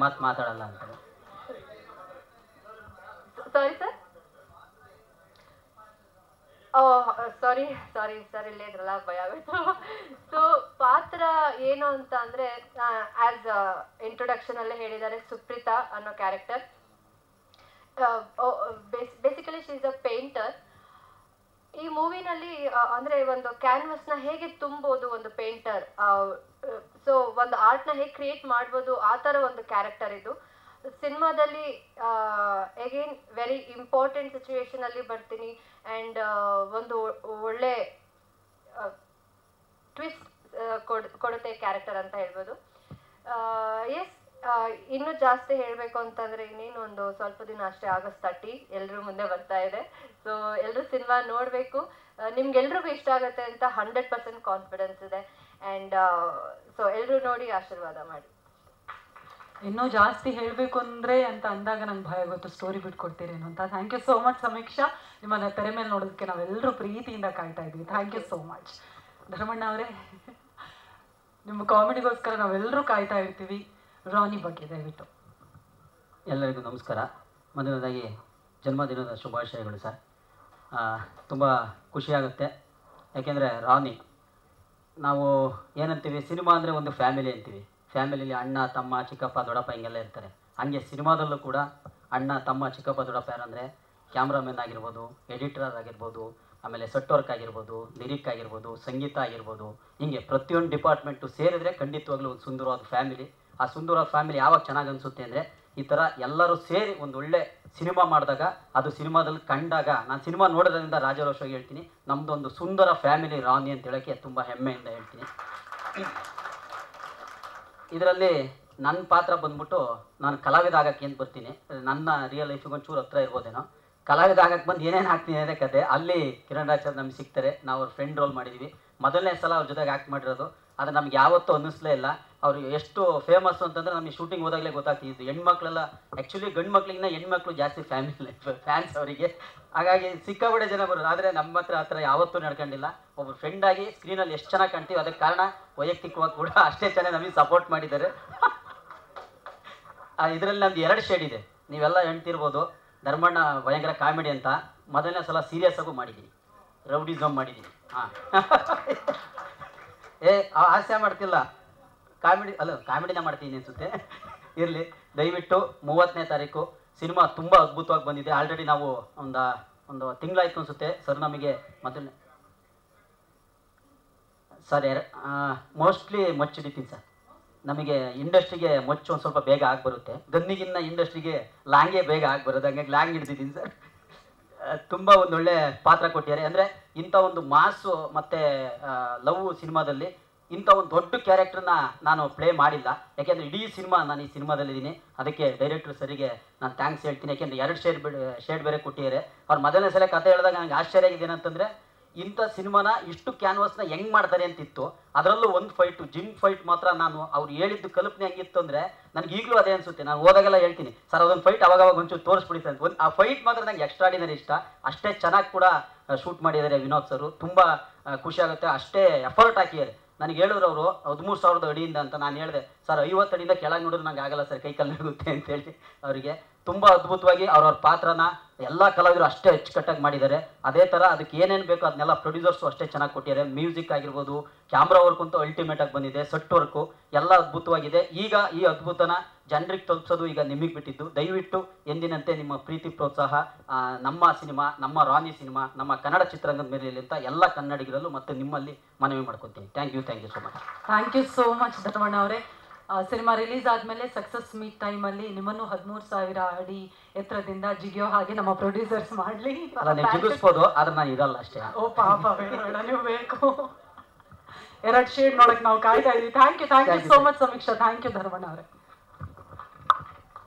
ಮತ್ತೆ ಮಾತಾಡಲ್ಲ ಅಂತ ಸಾರಿ ಸರ್. ಸಾರಿ ಸರ್, ಇಲ್ಲೇ ಇದ್ರಲ್ಲ ಭಯ ಆಗೋಯ್ತು. ಸೊ ಪಾತ್ರ ಏನು ಅಂತ ಅಂದರೆ ಆ್ಯಸ್ ಇಂಟ್ರೊಡಕ್ಷನ್ ಅಲ್ಲೇ ಹೇಳಿದ್ದಾರೆ, ಸುಪ್ರೀತಾ ಅನ್ನೋ character. Basically she is a painter. ಈ ಮೂವಿನಲ್ಲಿ ಅಂದರೆ ಒಂದು ಕ್ಯಾನ್ವಸ್ನ ಹೇಗೆ ತುಂಬೋದು ಒಂದು ಪೇಂಟರ್, ಸೊ ಒಂದು ಆರ್ಟ್ನ ಹೇಗೆ ಕ್ರಿಯೇಟ್ ಮಾಡ್ಬೋದು, ಆ ಥರ ಒಂದು ಕ್ಯಾರೆಕ್ಟರ್ ಇದು. ಸಿನಿಮಾದಲ್ಲಿ ಅಗೇನ್ ವೆರಿ ಇಂಪಾರ್ಟೆಂಟ್ ಸಿಚುವೇಶನಲ್ಲಿ ಬರ್ತೀನಿ ಆ್ಯಂಡ್ ಒಂದು ಒಳ್ಳೆ ಟ್ವಿಸ್ಟ್ ಕೊಡುತ್ತೆ ಕ್ಯಾರೆಕ್ಟರ್ ಅಂತ ಹೇಳ್ಬೋದು. ಎಸ್, ಇನ್ನೂ ಜಾಸ್ತಿ ಹೇಳಬೇಕು ಅಂತಂದರೆ ಇನ್ನೇನು ಒಂದು ಸ್ವಲ್ಪ ದಿನ ಅಷ್ಟೇ, ಆಗಸ್ಟ್ 30 ಎಲ್ಲರೂ ಮುಂದೆ ಬರ್ತಾ ಇದೆ. ಸೊ ಎಲ್ಲರೂ ಸಿನಿಮಾ ನೋಡಬೇಕು, ನಿಮ್ಗೆಲ್ರಿಗೂ ಇಷ್ಟ ಆಗುತ್ತೆ ಅಂತ 100% ಕಾನ್ಫಿಡೆನ್ಸ್ ಇದೆ. ಆ್ಯಂಡ್ ಸೊ ಎಲ್ಲರೂ ನೋಡಿ ಆಶೀರ್ವಾದ ಮಾಡಿ. ಇನ್ನೂ ಜಾಸ್ತಿ ಹೇಳಬೇಕು ಅಂದರೆ ಅಂತ ಅಂದಾಗ ನಂಗೆ ಭಯ ಗೊತ್ತು, ಸ್ಟೋರಿ ಬಿಟ್ಕೊಡ್ತೀರೇನು ಅಂತ. ಥ್ಯಾಂಕ್ ಯು ಸೋ ಮಚ್ ಸಮೀಕ್ಷಾ, ನಿಮ್ಮನ್ನ ತೆರೆ ಮೇಲೆ ನೋಡೋದಕ್ಕೆ ನಾವೆಲ್ಲರೂ ಪ್ರೀತಿಯಿಂದ ಕಾಯ್ತಾ ಇದ್ವಿ. Thank you so much. Dharmanna ಅವರೇ, ನಿಮ್ಮ ಕಾಮಿಡಿಗೋಸ್ಕರ ನಾವೆಲ್ಲರೂ ಕಾಯ್ತಾ ಇರ್ತೀವಿ. ರಾನಿ ಬಗ್ಗೆ ದಯವಿಟ್ಟು. ಎಲ್ಲರಿಗೂ ನಮಸ್ಕಾರ. ಮೊದಲನೇದಾಗಿ ಜನ್ಮದಿನದ ಶುಭಾಶಯಗಳು ಸರ್. ತುಂಬ ಖುಷಿಯಾಗುತ್ತೆ, ಯಾಕೆಂದರೆ ರಾನಿ ನಾವು ಏನಂತೀವಿ, ಸಿನಿಮಾ ಅಂದರೆ ಒಂದು ಫ್ಯಾಮಿಲಿ ಅಂತೀವಿ. ಫ್ಯಾಮಿಲಿಲಿ ಅಣ್ಣ ತಮ್ಮ ಚಿಕ್ಕಪ್ಪ ದೊಡ್ಡಪ್ಪ ಹಿಂಗೆಲ್ಲ ಇರ್ತಾರೆ. ಹಾಗೆ ಸಿನಿಮಾದಲ್ಲೂ ಕೂಡ ಅಣ್ಣ ತಮ್ಮ ಚಿಕ್ಕಪ್ಪ ದೊಡ್ಡಪ್ಪ ಯಾರಂದರೆ ಕ್ಯಾಮ್ರಾಮನ್ ಆಗಿರ್ಬೋದು, ಎಡಿಟರ್ ಆಗಿರ್ಬೋದು, ಆಮೇಲೆ ಸೆಟ್ ವರ್ಕ್ ಆಗಿರ್ಬೋದು, ಲಿರಿಕ್ ಆಗಿರ್ಬೋದು, ಸಂಗೀತ ಆಗಿರ್ಬೋದು, ಹೀಗೆ ಪ್ರತಿಯೊಂದು ಡಿಪಾರ್ಟ್ಮೆಂಟು ಸೇರಿದರೆ ಖಂಡಿತವಾಗ್ಲೂ ಒಂದು ಸುಂದರವಾದ ಫ್ಯಾಮಿಲಿ. ಆ ಸುಂದರವಾದ ಫ್ಯಾಮಿಲಿ ಯಾವಾಗ ಚೆನ್ನಾಗಿ ಅನಿಸುತ್ತೆ ಅಂದರೆ ಈ ಥರ ಎಲ್ಲರೂ ಸೇರಿ ಒಂದು ಒಳ್ಳೆ ಸಿನಿಮಾ ಮಾಡಿದಾಗ, ಅದು ಸಿನಿಮಾದಲ್ಲಿ ಕಂಡಾಗ, ನಾನು ಸಿನಿಮಾ ನೋಡೋದ್ರಿಂದ ರಾಜಾರೋಷವಾಗಿ ಹೇಳ್ತೀನಿ, ನಮ್ಮದೊಂದು ಸುಂದರ ಫ್ಯಾಮಿಲಿ ರಾನಿ ಅಂತ ಹೇಳೋಕ್ಕೆ ತುಂಬ ಹೆಮ್ಮೆಯಿಂದ ಹೇಳ್ತೀನಿ. ಇದರಲ್ಲಿ ನನ್ನ ಪಾತ್ರ ಬಂದ್ಬಿಟ್ಟು, ನಾನು ಕಲಾವಿದ ಆಗಕ್ಕೆ ಏನು ಬರ್ತೀನಿ, ನನ್ನ ರಿಯಲ್ ಲೈಫಿಗೆ ಒಂಚೂರು ಹತ್ರ ಇರ್ಬೋದೇನೋ. ಕಲಾವಿದ ಆಗಕ್ಕೆ ಬಂದು ಏನೇನು ಹಾಕ್ತೀನಿ ಅದೇ ಕತೆ. ಅಲ್ಲಿ ಕಿರಣ್ ರಾಜ್ ಸರ್ ನಮ್ಗೆ ಸಿಗ್ತಾರೆ, ನಾವು ಅವ್ರ ಫ್ರೆಂಡ್ ರೋಲ್ ಮಾಡಿದ್ದೀವಿ. ಮೊದಲನೇ ಸಲ ಅವ್ರ ಜೊತೆಗೆ ಆ್ಯಕ್ಟ್ ಮಾಡಿರೋದು. ಅದು ನಮ್ಗೆ ಯಾವತ್ತೂ ಅನ್ನಿಸ್ಲೇ ಇಲ್ಲ. ಅವರು ಎಷ್ಟು ಫೇಮಸ್ ಅಂತಂದರೆ ನಮಗೆ ಶೂಟಿಂಗ್ ಹೋದಾಗಲೇ ಗೊತ್ತಾಗ್ತಿದ್ದು. ಹೆಣ್ಮಕ್ಳೆಲ್ಲ ಆ್ಯಕ್ಚುಲಿ ಗಂಡು ಮಕ್ಳಿಗಿಂತ ಹೆಣ್ಮಕ್ಳು ಜಾಸ್ತಿ ಫ್ಯಾನ್ಸ್ ಅವರಿಗೆ. ಹಾಗಾಗಿ ಸಿಕ್ಕಾಬಡೆ ಜನ ಬರೋದು. ಆದರೆ ನಮ್ಮ ಹತ್ರ ಆ ಥರ ಯಾವತ್ತೂ ನಡ್ಕೊಂಡಿಲ್ಲ. ಒಬ್ಬರು ಫ್ರೆಂಡಾಗಿ ಸ್ಕ್ರೀನಲ್ಲಿ ಎಷ್ಟು ಚೆನ್ನಾಗಿ ಕಾಣ್ತೀವಿ, ಅದಕ್ಕೆ ಕಾರಣ ವೈಯಕ್ತಿಕವಾಗಿ ಕೂಡ ಅಷ್ಟೇ ಚೆನ್ನಾಗಿ ನಮಗೆ ಸಪೋರ್ಟ್ ಮಾಡಿದ್ದಾರೆ. ಇದರಲ್ಲಿ ನಮ್ದು 2 ಶೇಡ್ ಇದೆ, ನೀವೆಲ್ಲ ಹೇಳ್ತಿರ್ಬೋದು. ಧರ್ಮಣ್ಣ ಭಯಂಕರ ಕಾಮಿಡಿ ಅಂತ ಮೊದಲನೇ ಸಲ ಸೀರಿಯಸ್ ಆಗು ಮಾಡಿದ್ದೀನಿ, ರೌಡಿಸಮ್ ಮಾಡಿದ್ದೀನಿ. ಹಾಂ, ಹಾಸ್ಯ ಮಾಡ್ತಿಲ್ಲ, ಕಾಮಿಡಿನ ಮಾಡ್ತೀನಿ ಅನಿಸುತ್ತೆ. ಇರಲಿ, ದಯವಿಟ್ಟು 30ನೇ ತಾರೀಕು ಸಿನಿಮಾ ತುಂಬ ಅದ್ಭುತವಾಗಿ ಬಂದಿದೆ. ಆಲ್ರೆಡಿ ನಾವು ಒಂದು ತಿಂಗಳಾಯ್ತು ಅನಿಸುತ್ತೆ ಸರ್ ನಮಗೆ ಮೊದಲನೇ ಸರ್ ಮೋಸ್ಟ್ಲಿ ಮಚ್ಚಿಡಿತೀನಿ ಸರ್. ನಮಗೆ ಇಂಡಸ್ಟ್ರಿಗೆ ಮೊಚ್ಚು ಒಂದು ಸ್ವಲ್ಪ ಬೇಗ ಆಗಿಬರುತ್ತೆ, ಗನ್ನಿಗಿನ್ನ ಇಂಡಸ್ಟ್ರಿಗೆ ಲಾಂಗೇ ಬೇಗ ಆಗಿಬರೋದು. ಹಂಗಾಗಿ ಲಾಂಗ್ ಹಿಡಿದಿದ್ದೀನಿ ಸರ್. ತುಂಬ ಒಂದೊಳ್ಳೆ ಪಾತ್ರ ಕೊಟ್ಟಿದ್ದಾರೆ. ಅಂದರೆ ಇಂಥ ಒಂದು ಮಾಸು ಮತ್ತು ಲವ್ ಸಿನಿಮಾದಲ್ಲಿ ಇಂಥ ಒಂದು ದೊಡ್ಡ ಕ್ಯಾರೆಕ್ಟರ್ನ ನಾನು ಪ್ಲೇ ಮಾಡಿಲ್ಲ. ಯಾಕೆಂದರೆ ಇಡೀ ಸಿನಿಮಾ ನಾನು ಈ ಸಿನಿಮಾದಲ್ಲಿದ್ದೀನಿ. ಅದಕ್ಕೆ ಡೈರೆಕ್ಟ್ರ್ ಸರಿಗೆ ನಾನು ಥ್ಯಾಂಕ್ಸ್ ಹೇಳ್ತೀನಿ. ಯಾಕೆಂದರೆ 2 ಶೇಡ್ ಬೇರೆ ಕೊಟ್ಟಿದ್ದಾರೆ. ಅವ್ರು ಮೊದಲನೇ ಸಲ ಕತೆ ಹೇಳಿದಾಗ ನನಗೆ ಆಶ್ಚರ್ಯ ಆಗಿದೆ ಏನಂತಂದರೆ, ಇಂಥ ಸಿನಿಮಾನ ಇಷ್ಟು ಕ್ಯಾನ್ವಾಸ್ನ ಹೆಂಗೆ ಮಾಡ್ತಾರೆ ಅಂತಿತ್ತು. ಅದರಲ್ಲೂ ಒಂದು ಫೈಟು, ಜಿಮ್ ಫೈಟ್ ಮಾತ್ರ ನಾನು ಅವ್ರು ಹೇಳಿದ್ದು ಕಲ್ಪನೆ ಹೆಂಗಿತ್ತು ಅಂದರೆ ನನಗೆ ಈಗಲೂ ಅದೇ ಅನಿಸುತ್ತೆ. ನಾನು ಹೋದಾಗೆಲ್ಲ ಹೇಳ್ತೀನಿ, ಸರ್ ಅದೊಂದು ಫೈಟ್ ಅವಾಗ ಒಂಚೂರು ತೋರಿಸ್ಬಿಡಿ ಅಂತ. ಆ ಫೈಟ್ ಮಾತ್ರ ನನಗೆ ಎಕ್ಸ್ಟ್ರಾಡಿನರಿ ಇಷ್ಟ. ಅಷ್ಟೇ ಚೆನ್ನಾಗಿ ಕೂಡ ಶೂಟ್ ಮಾಡಿದ್ದಾರೆ ವಿನೋದ್ ಸರು. ತುಂಬ ಖುಷಿಯಾಗುತ್ತೆ. ಅಷ್ಟೇ ಎಫರ್ಟ್ ಹಾಕಿದ್ದಾರೆ. ನನಗೆ ಹೇಳಿದ್ರು ಅವರು 13,000 ಅಡಿಯಿಂದ ಅಂತ. ನಾನು ಹೇಳಿದೆ, ಸರ್ 50 ಅಡಿಯಿಂದ ಕೆಳಗೆ ನೋಡಿದ್ರೆ ನಂಗೆ ಆಗಲ್ಲ ಸರ್, ಕೈ ಕಾಲು ನಡುಗುತ್ತೆ ಅಂತೇಳಿ. ಅವರಿಗೆ ತುಂಬ ಅದ್ಭುತವಾಗಿ ಅವ್ರವ್ರ ಪಾತ್ರನ ಎಲ್ಲ ಕಲಾವಿದರು ಅಷ್ಟೇ ಅಚ್ಚುಕಟ್ಟಾಗಿ ಮಾಡಿದ್ದಾರೆ. ಅದೇ ಥರ ಅದಕ್ಕೆ ಏನೇನು ಬೇಕೋ ಅದನ್ನೆಲ್ಲ ಪ್ರೊಡ್ಯೂಸರ್ಸು ಅಷ್ಟೇ ಚೆನ್ನಾಗಿ ಕೊಟ್ಟಿದ್ದಾರೆ. ಮ್ಯೂಸಿಕ್ ಆಗಿರ್ಬೋದು, ಕ್ಯಾಮ್ರಾ ವರ್ಕ್ ಅಂತೂ ಅಲ್ಟಿಮೇಟಾಗಿ ಬಂದಿದೆ, ಸೆಟ್ ವರ್ಕು ಎಲ್ಲ ಅದ್ಭುತವಾಗಿದೆ. ಈಗ ಈ ಅದ್ಭುತನ ಜನರಿಗೆ ತಲುಪಿಸೋದು ಈಗ ನಿಮಗೆ ಬಿಟ್ಟಿದ್ದು. ದಯವಿಟ್ಟು ಎಂದಿನಂತೆ ನಿಮ್ಮ ಪ್ರೀತಿ ಪ್ರೋತ್ಸಾಹ ನಮ್ಮ ಸಿನಿಮಾ, ನಮ್ಮ ರಾನಿ ಸಿನಿಮಾ, ನಮ್ಮ ಕನ್ನಡ ಚಿತ್ರರಂಗದ ಮೇಲೆ ಅಂತ ಎಲ್ಲ ಕನ್ನಡಿಗರಲ್ಲೂ ಮತ್ತು ನಿಮ್ಮಲ್ಲಿ ಮನವಿ ಮಾಡ್ಕೊತೀನಿ. Thank you so much. Thank you so much Dharmanna ಅವರೇ. ಸಿನಿಮಾ ರಿಲೀಸ್ ಆದಮೇಲೆ ಸಕ್ಸಸ್ ಮೀಟ್ ಟೈಮಲ್ಲಿ ನಿಮ್ಮನ್ನು 13,000 ಅಡಿ ಎತ್ತರದಿಂದ ಜಿಗಿಯೋ ಹಾಗೆ ನಮ್ಮ ಪ್ರೊಡ್ಯೂಸರ್ಸ್ ಮಾಡಲಿ. ಜಿಗಿಸ್ಬೋದು, ಆದ್ರೆ ನಾನು ಇರಲ್ಲ ಅಷ್ಟೇ. ಓ ಪಾಪ, ಬೇಡ, ನೀವು ಬೇಕು. 2 ಶೇಡ್ ನೋಡಕ್ಕೆ ನಾವು ಕಾಯ್ತಾ ಇದ್ವಿ. ಥ್ಯಾಂಕ್ ಯು ಸೋ ಮಚ್ ಸಮೀಕ್ಷಾ. ಥ್ಯಾಂಕ್ ಯು ಧರ್ಮಣ್ಣ ಅವರೇ.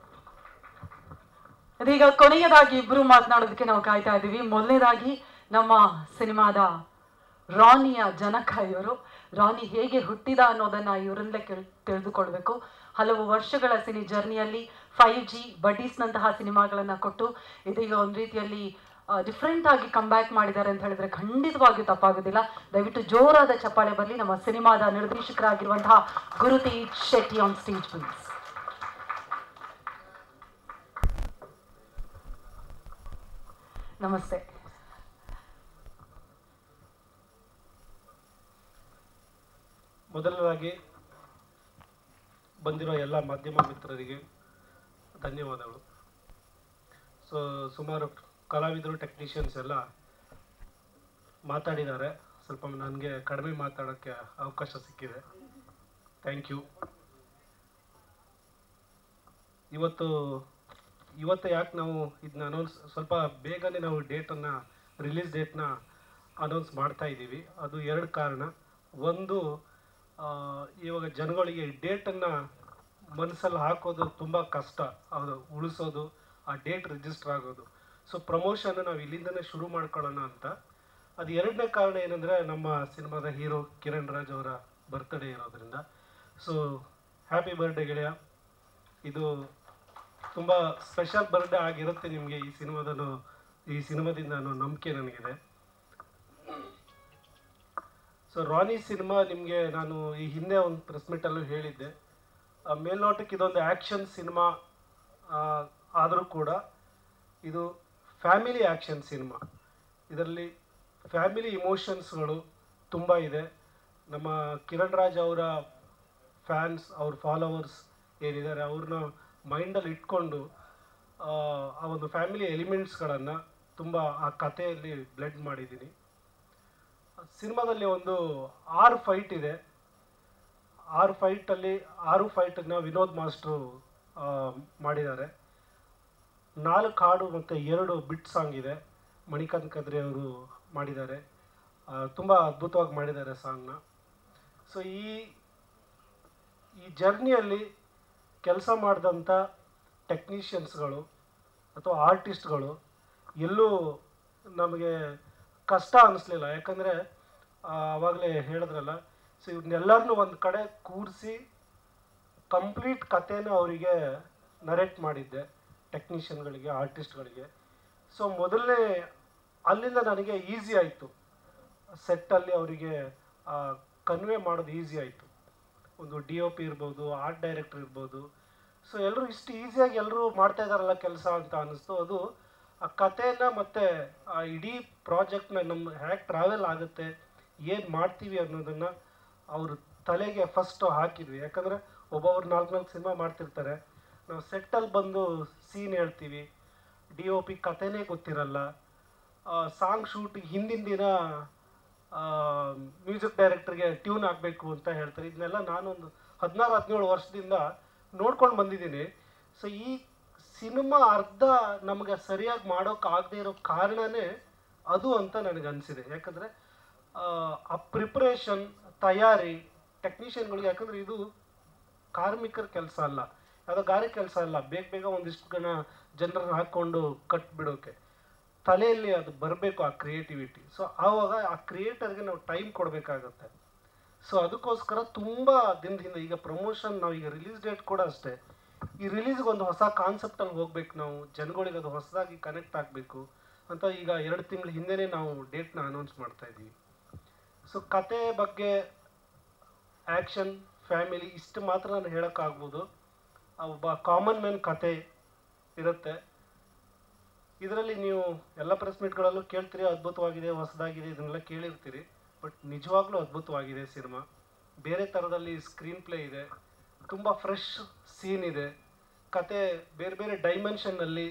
ಇದೀಗ ಕೊನೆಯದಾಗಿ ಇಬ್ರು ಮಾತನಾಡೋದಕ್ಕೆ ನಾವು ಕಾಯ್ತಾ ಇದ್ದೀವಿ. ಮೊದಲನೇದಾಗಿ ನಮ್ಮ ಸಿನಿಮಾದ ರಾನಿಯ ಜನಕ ಇವರು. ರಾನಿ ಹೇಗೆ ಹುಟ್ಟಿದ ಅನ್ನೋದನ್ನ ಇವರಿಂದಲೇ ತಿಳಿದುಕೊಳ್ಬೇಕು. ಹಲವು ವರ್ಷಗಳ ಸಿನಿ ಜರ್ನಿಯಲ್ಲಿ 5G ಬಡೀಸ್ನಂತಹ ಸಿನಿಮಾಗಳನ್ನು ಕೊಟ್ಟು ಇದೀಗ ಒಂದು ರೀತಿಯಲ್ಲಿ ಡಿಫ್ರೆಂಟ್ ಆಗಿ ಕಂಬ್ಯಾಕ್ ಮಾಡಿದ್ದಾರೆ ಅಂತ ಹೇಳಿದ್ರೆ ಖಂಡಿತವಾಗಿಯೂ ತಪ್ಪಾಗೋದಿಲ್ಲ. ದಯವಿಟ್ಟು ಜೋರಾದ ಚಪ್ಪಾಳೆ ಬರಲಿ ನಮ್ಮ ಸಿನಿಮಾದ ನಿರ್ದೇಶಕರಾಗಿರುವಂತಹ Gurutej Shetty on stage please. ನಮಸ್ತೆ. ಮೊದಲನೇದಾಗಿ ಬಂದಿರೋ ಎಲ್ಲ ಮಾಧ್ಯಮ ಮಿತ್ರರಿಗೆ ಧನ್ಯವಾದಗಳು. ಸೊ ಸುಮಾರು ಕಲಾವಿದರು ಟೆಕ್ನಿಷಿಯನ್ಸ್ ಎಲ್ಲ ಮಾತಾಡಿದ್ದಾರೆ. ಸ್ವಲ್ಪ ನನಗೆ ಕಡಿಮೆ ಮಾತಾಡೋಕ್ಕೆ ಅವಕಾಶ ಸಿಕ್ಕಿದೆ. Thank you. ಇವತ್ತು ಯಾಕೆ ನಾವು ಇದನ್ನ ಅನೌನ್ಸ್ ಸ್ವಲ್ಪ ಬೇಗನೆ ನಾವು ಡೇಟನ್ನು ರಿಲೀಸ್ ಡೇಟ್ನ ಅನೌನ್ಸ್ ಮಾಡ್ತಾ ಇದ್ದೀವಿ. ಅದು 2 ಕಾರಣ. ಒಂದು, ಇವಾಗ ಜನಗಳಿಗೆ ಡೇಟನ್ನು ಮನಸ್ಸಲ್ಲಿ ಹಾಕೋದು ತುಂಬ ಕಷ್ಟ, ಅದು ಉಳಿಸೋದು, ಆ ಡೇಟ್ ರಿಜಿಸ್ಟರ್ ಆಗೋದು. ಸೊ ಪ್ರಮೋಷನ್ ನಾವು ಇಲ್ಲಿಂದನೇ ಶುರು ಮಾಡ್ಕೊಳ್ಳೋಣ ಅಂತ. ಅದು 2ನೇ ಕಾರಣ ಏನಂದರೆ, ನಮ್ಮ ಸಿನಿಮಾದ ಹೀರೋ ಕಿರಣ್ ರಾಜ್ ಅವರ ಬರ್ತ್ಡೇ ಇರೋದ್ರಿಂದ. ಸೊ ಹ್ಯಾಪಿ ಬರ್ಡೇ ಗೆಳೆಯ. ಇದು ತುಂಬ ಸ್ಪೆಷಲ್ ಬರ್ಡೇ ಆಗಿರುತ್ತೆ ನಿಮಗೆ ಈ ಸಿನಿಮಾದಿಂದ ಅನ್ನೋ ನಂಬಿಕೆ ನನಗಿದೆ. ಸೊ ರಾನಿ ಸಿನಿಮಾ ನಿಮಗೆ ನಾನು ಈ ಹಿಂದೆ ಒಂದು ಪ್ರೆಸ್ ಮೀಟಲ್ಲೂ ಹೇಳಿದ್ದೆ, ಮೇಲ್ನೋಟಕ್ಕೆ ಇದೊಂದು ಆ್ಯಕ್ಷನ್ ಸಿನಿಮಾ ಆದರೂ ಕೂಡ ಇದು ಫ್ಯಾಮಿಲಿ ಆ್ಯಕ್ಷನ್ ಸಿನಿಮಾ. ಇದರಲ್ಲಿ ಫ್ಯಾಮಿಲಿ ಇಮೋಷನ್ಸ್ಗಳು ತುಂಬ ಇದೆ. ನಮ್ಮ ಕಿರಣ್ ರಾಜ್ ಅವರ ಫ್ಯಾನ್ಸ್, ಅವ್ರ ಫಾಲೋವರ್ಸ್ ಏನಿದ್ದಾರೆ ಅವ್ರನ್ನ ಮೈಂಡಲ್ಲಿ ಇಟ್ಕೊಂಡು ಆ ಒಂದು ಫ್ಯಾಮಿಲಿ ಎಲಿಮೆಂಟ್ಸ್ಗಳನ್ನು ತುಂಬ ಆ ಕಥೆಯಲ್ಲಿ ಬ್ಲೆಂಡ್ ಮಾಡಿದ್ದೀನಿ. ಸಿನಿಮಾದಲ್ಲಿ ಒಂದು 6 ಫೈಟ್ ಇದೆ. 6 ಫೈಟಲ್ಲಿ 6 ಫೈಟನ್ನು ವಿನೋದ್ ಮಾಸ್ಟ್ರು ಮಾಡಿದ್ದಾರೆ. 4 ಹಾಡು ಮತ್ತು 2 ಬಿಟ್ ಸಾಂಗ್ ಇದೆ. ಮಣಿಕಾಂತ್ ಕದ್ರಿ ಅವರು ಮಾಡಿದ್ದಾರೆ. ತುಂಬ ಅದ್ಭುತವಾಗಿ ಮಾಡಿದ್ದಾರೆ ಸಾಂಗ್ನ. ಸೊ ಈ ಜರ್ನಿಯಲ್ಲಿ ಕೆಲಸ ಮಾಡಿದಂಥ ಟೆಕ್ನಿಷಿಯನ್ಸ್ಗಳು ಅಥವಾ ಆರ್ಟಿಸ್ಟ್ಗಳು ಎಲ್ಲೂ ನಮಗೆ ಕಷ್ಟ ಅನ್ನಿಸ್ಲಿಲ್ಲ. ಯಾಕಂದರೆ ಆವಾಗಲೇ ಹೇಳಿದ್ರಲ್ಲ, ಸೊ ಇವ್ರನ್ನೆಲ್ಲರನ್ನೂ ಒಂದು ಕಡೆ ಕೂರಿಸಿ ಕಂಪ್ಲೀಟ್ ಕಥೆನ ಅವರಿಗೆ ನರೇಟ್ ಮಾಡಿದ್ದೆ, ಟೆಕ್ನಿಷಿಯನ್ಗಳಿಗೆ, ಆರ್ಟಿಸ್ಟ್ಗಳಿಗೆ. ಸೊ ಮೊದಲನೇ ಅಲ್ಲಿಂದ ನನಗೆ ಈಸಿ ಆಯಿತು, ಸೆಟ್ಟಲ್ಲಿ ಅವರಿಗೆ ಕನ್ವೆ ಮಾಡೋದು ಈಸಿ ಆಯಿತು. ಒಂದು DOP ಇರ್ಬೋದು, ಆರ್ಟ್ ಡೈರೆಕ್ಟರ್ ಇರ್ಬೋದು. ಸೊ ಎಲ್ಲರೂ ಇಷ್ಟು ಈಸಿಯಾಗಿ ಎಲ್ಲರೂ ಮಾಡ್ತಾ ಇದ್ದಾರಲ್ಲ ಕೆಲಸ ಅಂತ ಅನ್ನಿಸ್ತು. ಅದು ಆ ಕಥೆನ ಮತ್ತು ಆ ಇಡೀ ಪ್ರಾಜೆಕ್ಟ್ನ ನಮ್ಮ ಹೇಗೆ ಟ್ರಾವೆಲ್ ಆಗುತ್ತೆ, ಏನು ಮಾಡ್ತೀವಿ ಅನ್ನೋದನ್ನು ಅವರು ತಲೆಗೆ ಫಸ್ಟು ಹಾಕಿದ್ವಿ. ಯಾಕಂದರೆ ಒಬ್ಬೊಬ್ರು 4 ಸಿನಿಮಾ ಮಾಡ್ತಿರ್ತಾರೆ. ನಾವು ಸೆಟ್ಟಲ್ಲಿ ಬಂದು ಸೀನ್ ಹೇಳ್ತೀವಿ, DOP ಕಥೆನೇ ಗೊತ್ತಿರಲ್ಲ, ಸಾಂಗ್ ಶೂಟಿಗೆ ಹಿಂದಿನ ದಿನ ಮ್ಯೂಸಿಕ್ ಡೈರೆಕ್ಟರ್ಗೆ ಟ್ಯೂನ್ ಆಗಬೇಕು ಅಂತ ಹೇಳ್ತಾರೆ. ಇದನ್ನೆಲ್ಲ ನಾನೊಂದು 16-17 ವರ್ಷದಿಂದ ನೋಡ್ಕೊಂಡು ಬಂದಿದ್ದೀನಿ. ಸೊ ಈ ಸಿನಿಮಾ ಅರ್ಧ ನಮಗೆ ಸರಿಯಾಗಿ ಮಾಡೋಕ್ಕಾಗದೇ ಇರೋ ಕಾರಣನೇ ಅದು ಅಂತ ನನಗೆ ಅನಿಸಿದೆ. ಯಾಕಂದರೆ ಆ ಪ್ರಿಪ್ರೇಷನ್, ತಯಾರಿ ಟೆಕ್ನಿಷಿಯನ್ಗಳಿಗೆ, ಯಾಕಂದರೆ ಇದು ಕಾರ್ಮಿಕರ ಕೆಲಸ ಅಲ್ಲ, ಯಾವುದೋ ಗಾರೆ ಕೆಲಸ ಅಲ್ಲ. ಬೇಗ ಒಂದಿಷ್ಟು ಜನರನ್ನು ಹಾಕ್ಕೊಂಡು ಕಟ್ಬಿಡೋಕೆ ತಲೆಯಲ್ಲಿ ಅದು ಬರಬೇಕು, ಆ ಕ್ರಿಯೇಟಿವಿಟಿ. ಸೊ ಆವಾಗ ಆ ಕ್ರಿಯೇಟರ್ಗೆ ನಾವು ಟೈಮ್ ಕೊಡಬೇಕಾಗತ್ತೆ. ಸೊ ಅದಕ್ಕೋಸ್ಕರ ತುಂಬ ದಿನದಿಂದ ಈಗ ಪ್ರಮೋಷನ್, ನಾವು ಈಗ ರಿಲೀಸ್ ಡೇಟ್ ಕೂಡ ಅಷ್ಟೇ, ಈ ರಿಲೀಸ್ಗೆ ಒಂದು ಹೊಸ ಕಾನ್ಸೆಪ್ಟಲ್ಲಿ ಹೋಗ್ಬೇಕು, ನಾವು ಜನಗಳಿಗೆ ಅದು ಹೊಸದಾಗಿ ಕನೆಕ್ಟ್ ಆಗಬೇಕು ಅಂತ ಈಗ 2 ತಿಂಗಳ ಹಿಂದೆನೇ ನಾವು ಡೇಟ್ನ ಅನೌನ್ಸ್ ಮಾಡ್ತಾ ಇದ್ದೀವಿ. ಸೊ ಕತೆ ಬಗ್ಗೆ ಆ್ಯಕ್ಷನ್, ಫ್ಯಾಮಿಲಿ ಇಷ್ಟು ಮಾತ್ರ ನಾನು ಹೇಳೋಕ್ಕಾಗ್ಬೋದು. ಒಬ್ಬ ಕಾಮನ್ ಮ್ಯಾನ್ ಕತೆ ಇರುತ್ತೆ. ಇದರಲ್ಲಿ ನೀವು ಎಲ್ಲ ಪ್ರೆಸ್ ಮೀಟ್ಗಳಲ್ಲೂ ಕೇಳ್ತೀರಿ, ಅದ್ಭುತವಾಗಿದೆ, ಹೊಸದಾಗಿದೆ, ಇದನ್ನೆಲ್ಲ ಕೇಳಿರ್ತೀರಿ. ಬಟ್ ನಿಜವಾಗ್ಲೂ ಅದ್ಭುತವಾಗಿದೆ ಸಿನಿಮಾ. ಬೇರೆ ಥರದಲ್ಲಿ ಸ್ಕ್ರೀನ್ ಪ್ಲೇ ಇದೆ, ತುಂಬ ಫ್ರೆಶ್ ಸೀನ್ ಇದೆ, ಕತೆ ಬೇರೆ ಬೇರೆ ಡೈಮೆನ್ಷನ್ನಲ್ಲಿ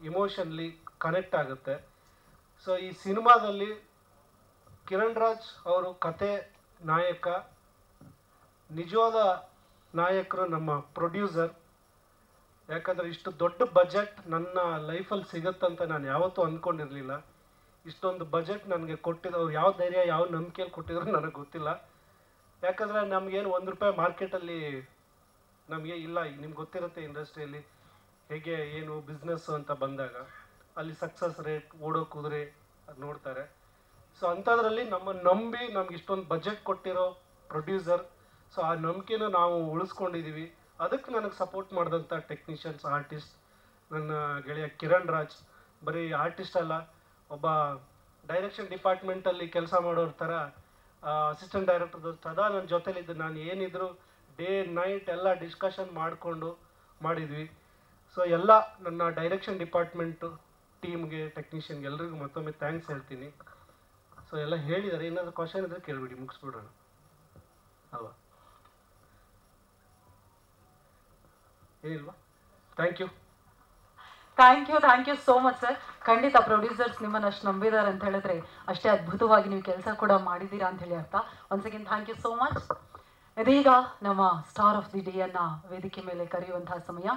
ಇಮೋಷನ್ಲಿ ಕನೆಕ್ಟ್ ಆಗುತ್ತೆ. ಸೊ ಈ ಸಿನಿಮಾದಲ್ಲಿ ಕಿರಣ್ ರಾಜ್ ಅವರು ಕತೆ ನಾಯಕ, ನಿಜವಾದ ನಾಯಕರು ನಮ್ಮ ಪ್ರೊಡ್ಯೂಸರ್. ಯಾಕಂದರೆ ಇಷ್ಟು ದೊಡ್ಡ ಬಜೆಟ್ ನನ್ನ ಲೈಫಲ್ಲಿ ಸಿಗುತ್ತಂತ ನಾನು ಯಾವತ್ತೂ ಅಂದ್ಕೊಂಡಿರಲಿಲ್ಲ. ಇಷ್ಟೊಂದು ಬಜೆಟ್ ನನಗೆ ಕೊಟ್ಟಿದ್ದವ್ರು ಯಾವ ಧೈರ್ಯ, ಯಾವ ನಂಬಿಕೆಯಲ್ಲಿ ಕೊಟ್ಟಿದ್ರು ನನಗೆ ಗೊತ್ತಿಲ್ಲ. ಯಾಕಂದರೆ ನಮಗೇನು ₹1 ಮಾರ್ಕೆಟಲ್ಲಿ ನಮಗೆ ಇಲ್ಲ. ನಿಮ್ಗೆ ಗೊತ್ತಿರುತ್ತೆ ಇಂಡಸ್ಟ್ರಿಯಲ್ಲಿ ಹೇಗೆ ಏನು ಬಿಸ್ನೆಸ್ಸು ಅಂತ ಬಂದಾಗ ಅಲ್ಲಿ ಸಕ್ಸಸ್ ರೇಟ್, ಓಡೋ ಕುದುರೆ ಅದು ನೋಡ್ತಾರೆ. ಸೊ ಅಂಥದ್ರಲ್ಲಿ ನಮ್ಮನ್ನು ನಂಬಿ ನಮ್ಗೆ ಇಷ್ಟೊಂದು ಬಜೆಟ್ ಕೊಟ್ಟಿರೋ ಪ್ರೊಡ್ಯೂಸರ್. ಸೊ ಆ ನಂಬಿಕೆನ ನಾವು ಉಳಿಸ್ಕೊಂಡಿದ್ದೀವಿ. ಅದಕ್ಕೆ ನನಗೆ ಸಪೋರ್ಟ್ ಮಾಡಿದಂಥ ಟೆಕ್ನಿಷಿಯನ್ಸ್, ಆರ್ಟಿಸ್ಟ್, ನನ್ನ ಗೆಳೆಯ ಕಿರಣ್ ರಾಜ್ ಬರೀ ಆರ್ಟಿಸ್ಟ್ ಅಲ್ಲ, ಒಬ್ಬ ಡೈರೆಕ್ಷನ್ ಡಿಪಾರ್ಟ್ಮೆಂಟಲ್ಲಿ ಕೆಲಸ ಮಾಡೋರ ಥರ ಅಸಿಸ್ಟೆಂಟ್ ಡೈರೆಕ್ಟರ್ದು ಸದಾ ನನ್ನ ಜೊತೆಲಿದ್ದು, ನಾನು ಏನಿದ್ರು ಡೇ ನೈಟ್ ಎಲ್ಲ ಡಿಸ್ಕಷನ್ ಮಾಡಿಕೊಂಡು ಮಾಡಿದ್ವಿ. ಸೊ ಎಲ್ಲ ನನ್ನ ಡೈರೆಕ್ಷನ್ ಡಿಪಾರ್ಟ್ಮೆಂಟು ಟೀಮ್ಗೆ, ಟೆಕ್ನಿಷಿಯನ್ಗೆ ಎಲ್ರಿಗೂ ಮತ್ತೊಮ್ಮೆ ಥ್ಯಾಂಕ್ಸ್ ಹೇಳ್ತೀನಿ. ಸೊ ಎಲ್ಲ ಹೇಳಿದ್ದಾರೆ. ಏನಾದರೂ ಕ್ವಶನ್ ಇದ್ದರೆ ಕೇಳಿಬಿಡಿ, ಮುಗಿಸ್ಬಿಡೋಣ ಅಲ್ವಾ? ಏನಿಲ್ವಾ? Thank you. Thank you so much sir. ಖಂಡಿತ ಪ್ರೊಡ್ಯೂಸರ್ಸ್ ನಿಮ್ಮನ್ನು ಅಷ್ಟು ನಂಬಿದ್ದಾರೆ ಅಂತ ಹೇಳಿದ್ರೆ ಅಷ್ಟೇ ಅದ್ಭುತವಾಗಿ ನೀವು ಕೆಲಸ ಕೂಡ ಮಾಡಿದ್ದೀರಾ ಅಂತ ಹೇಳಿ ಅರ್ಥ. Once again thank you so much. ಇದೀಗ ನಮ್ಮ ಸ್ಟಾರ್ ಆಫ್ ದಿ ಡೇ ಅನ್ನ ವೇದಿಕೆ ಮೇಲೆ ಕರೆಯುವಂತಹ ಸಮಯ.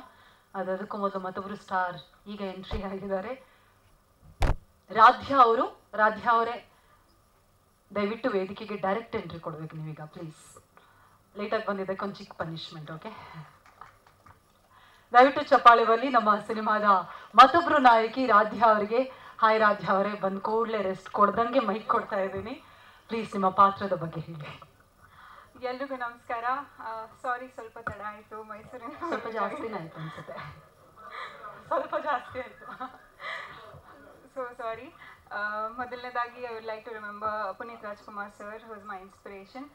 ಅದಕ್ಕೂ ಮೊದಲು ಮತ್ತೊಬ್ಬರು ಸ್ಟಾರ್ ಈಗ ಎಂಟ್ರಿ ಆಗಿದ್ದಾರೆ, ರಾಧ್ಯ ಅವರು. ರಾಧ್ಯ ಅವರೇ, ದಯವಿಟ್ಟು ವೇದಿಕೆಗೆ ಡೈರೆಕ್ಟ್ ಎಂಟ್ರಿ ಕೊಡ್ಬೇಕು ನೀವೀಗ ಪ್ಲೀಸ್. ಲೇಟಾಗಿ ಬಂದಿದ್ದಕ್ಕೆ ಒಂದು ಚಿಕ್ಕ ಪನಿಷ್ಮೆಂಟ್. ಓಕೆ, ದಯವಿಟ್ಟು ಚಪ್ಪಾಳೆ ಬರಲಿ. ನಮ್ಮ ಸಿನಿಮಾದ ಮತ್ತೊಬ್ರು ನಾಯಕಿ ರಾಧ್ಯ ಅವರಿಗೆ. ಹಾಯ್ ರಾಧ್ಯ ಅವರೇ, ಬಂದ ಕೂಡಲೇ ರೆಸ್ಟ್ ಕೊಡ್ದಂಗೆ ಮೈಕ್ ಕೊಡ್ತಾ ಇದ್ದೀನಿ. ಪ್ಲೀಸ್ ನಿಮ್ಮ ಪಾತ್ರದ ಬಗ್ಗೆ ಹೇಳಿ. ಎಲ್ರಿಗೂ ನಮಸ್ಕಾರ. ಸಾರಿ, ಸ್ವಲ್ಪ ತಡ ಆಯಿತು. ಮೈಸೂರಿನ ಸ್ವಲ್ಪ ಜಾಸ್ತಿನೇ ಆಯ್ತು ಅನ್ಸುತ್ತೆ. ಸ್ವಲ್ಪ ಜಾಸ್ತಿ ಆಯಿತು, ಸೊ ಸಾರಿ. ಮೊದಲನೇದಾಗಿ I would like to remember Puneeth Rajkumar sir, who is my inspiration.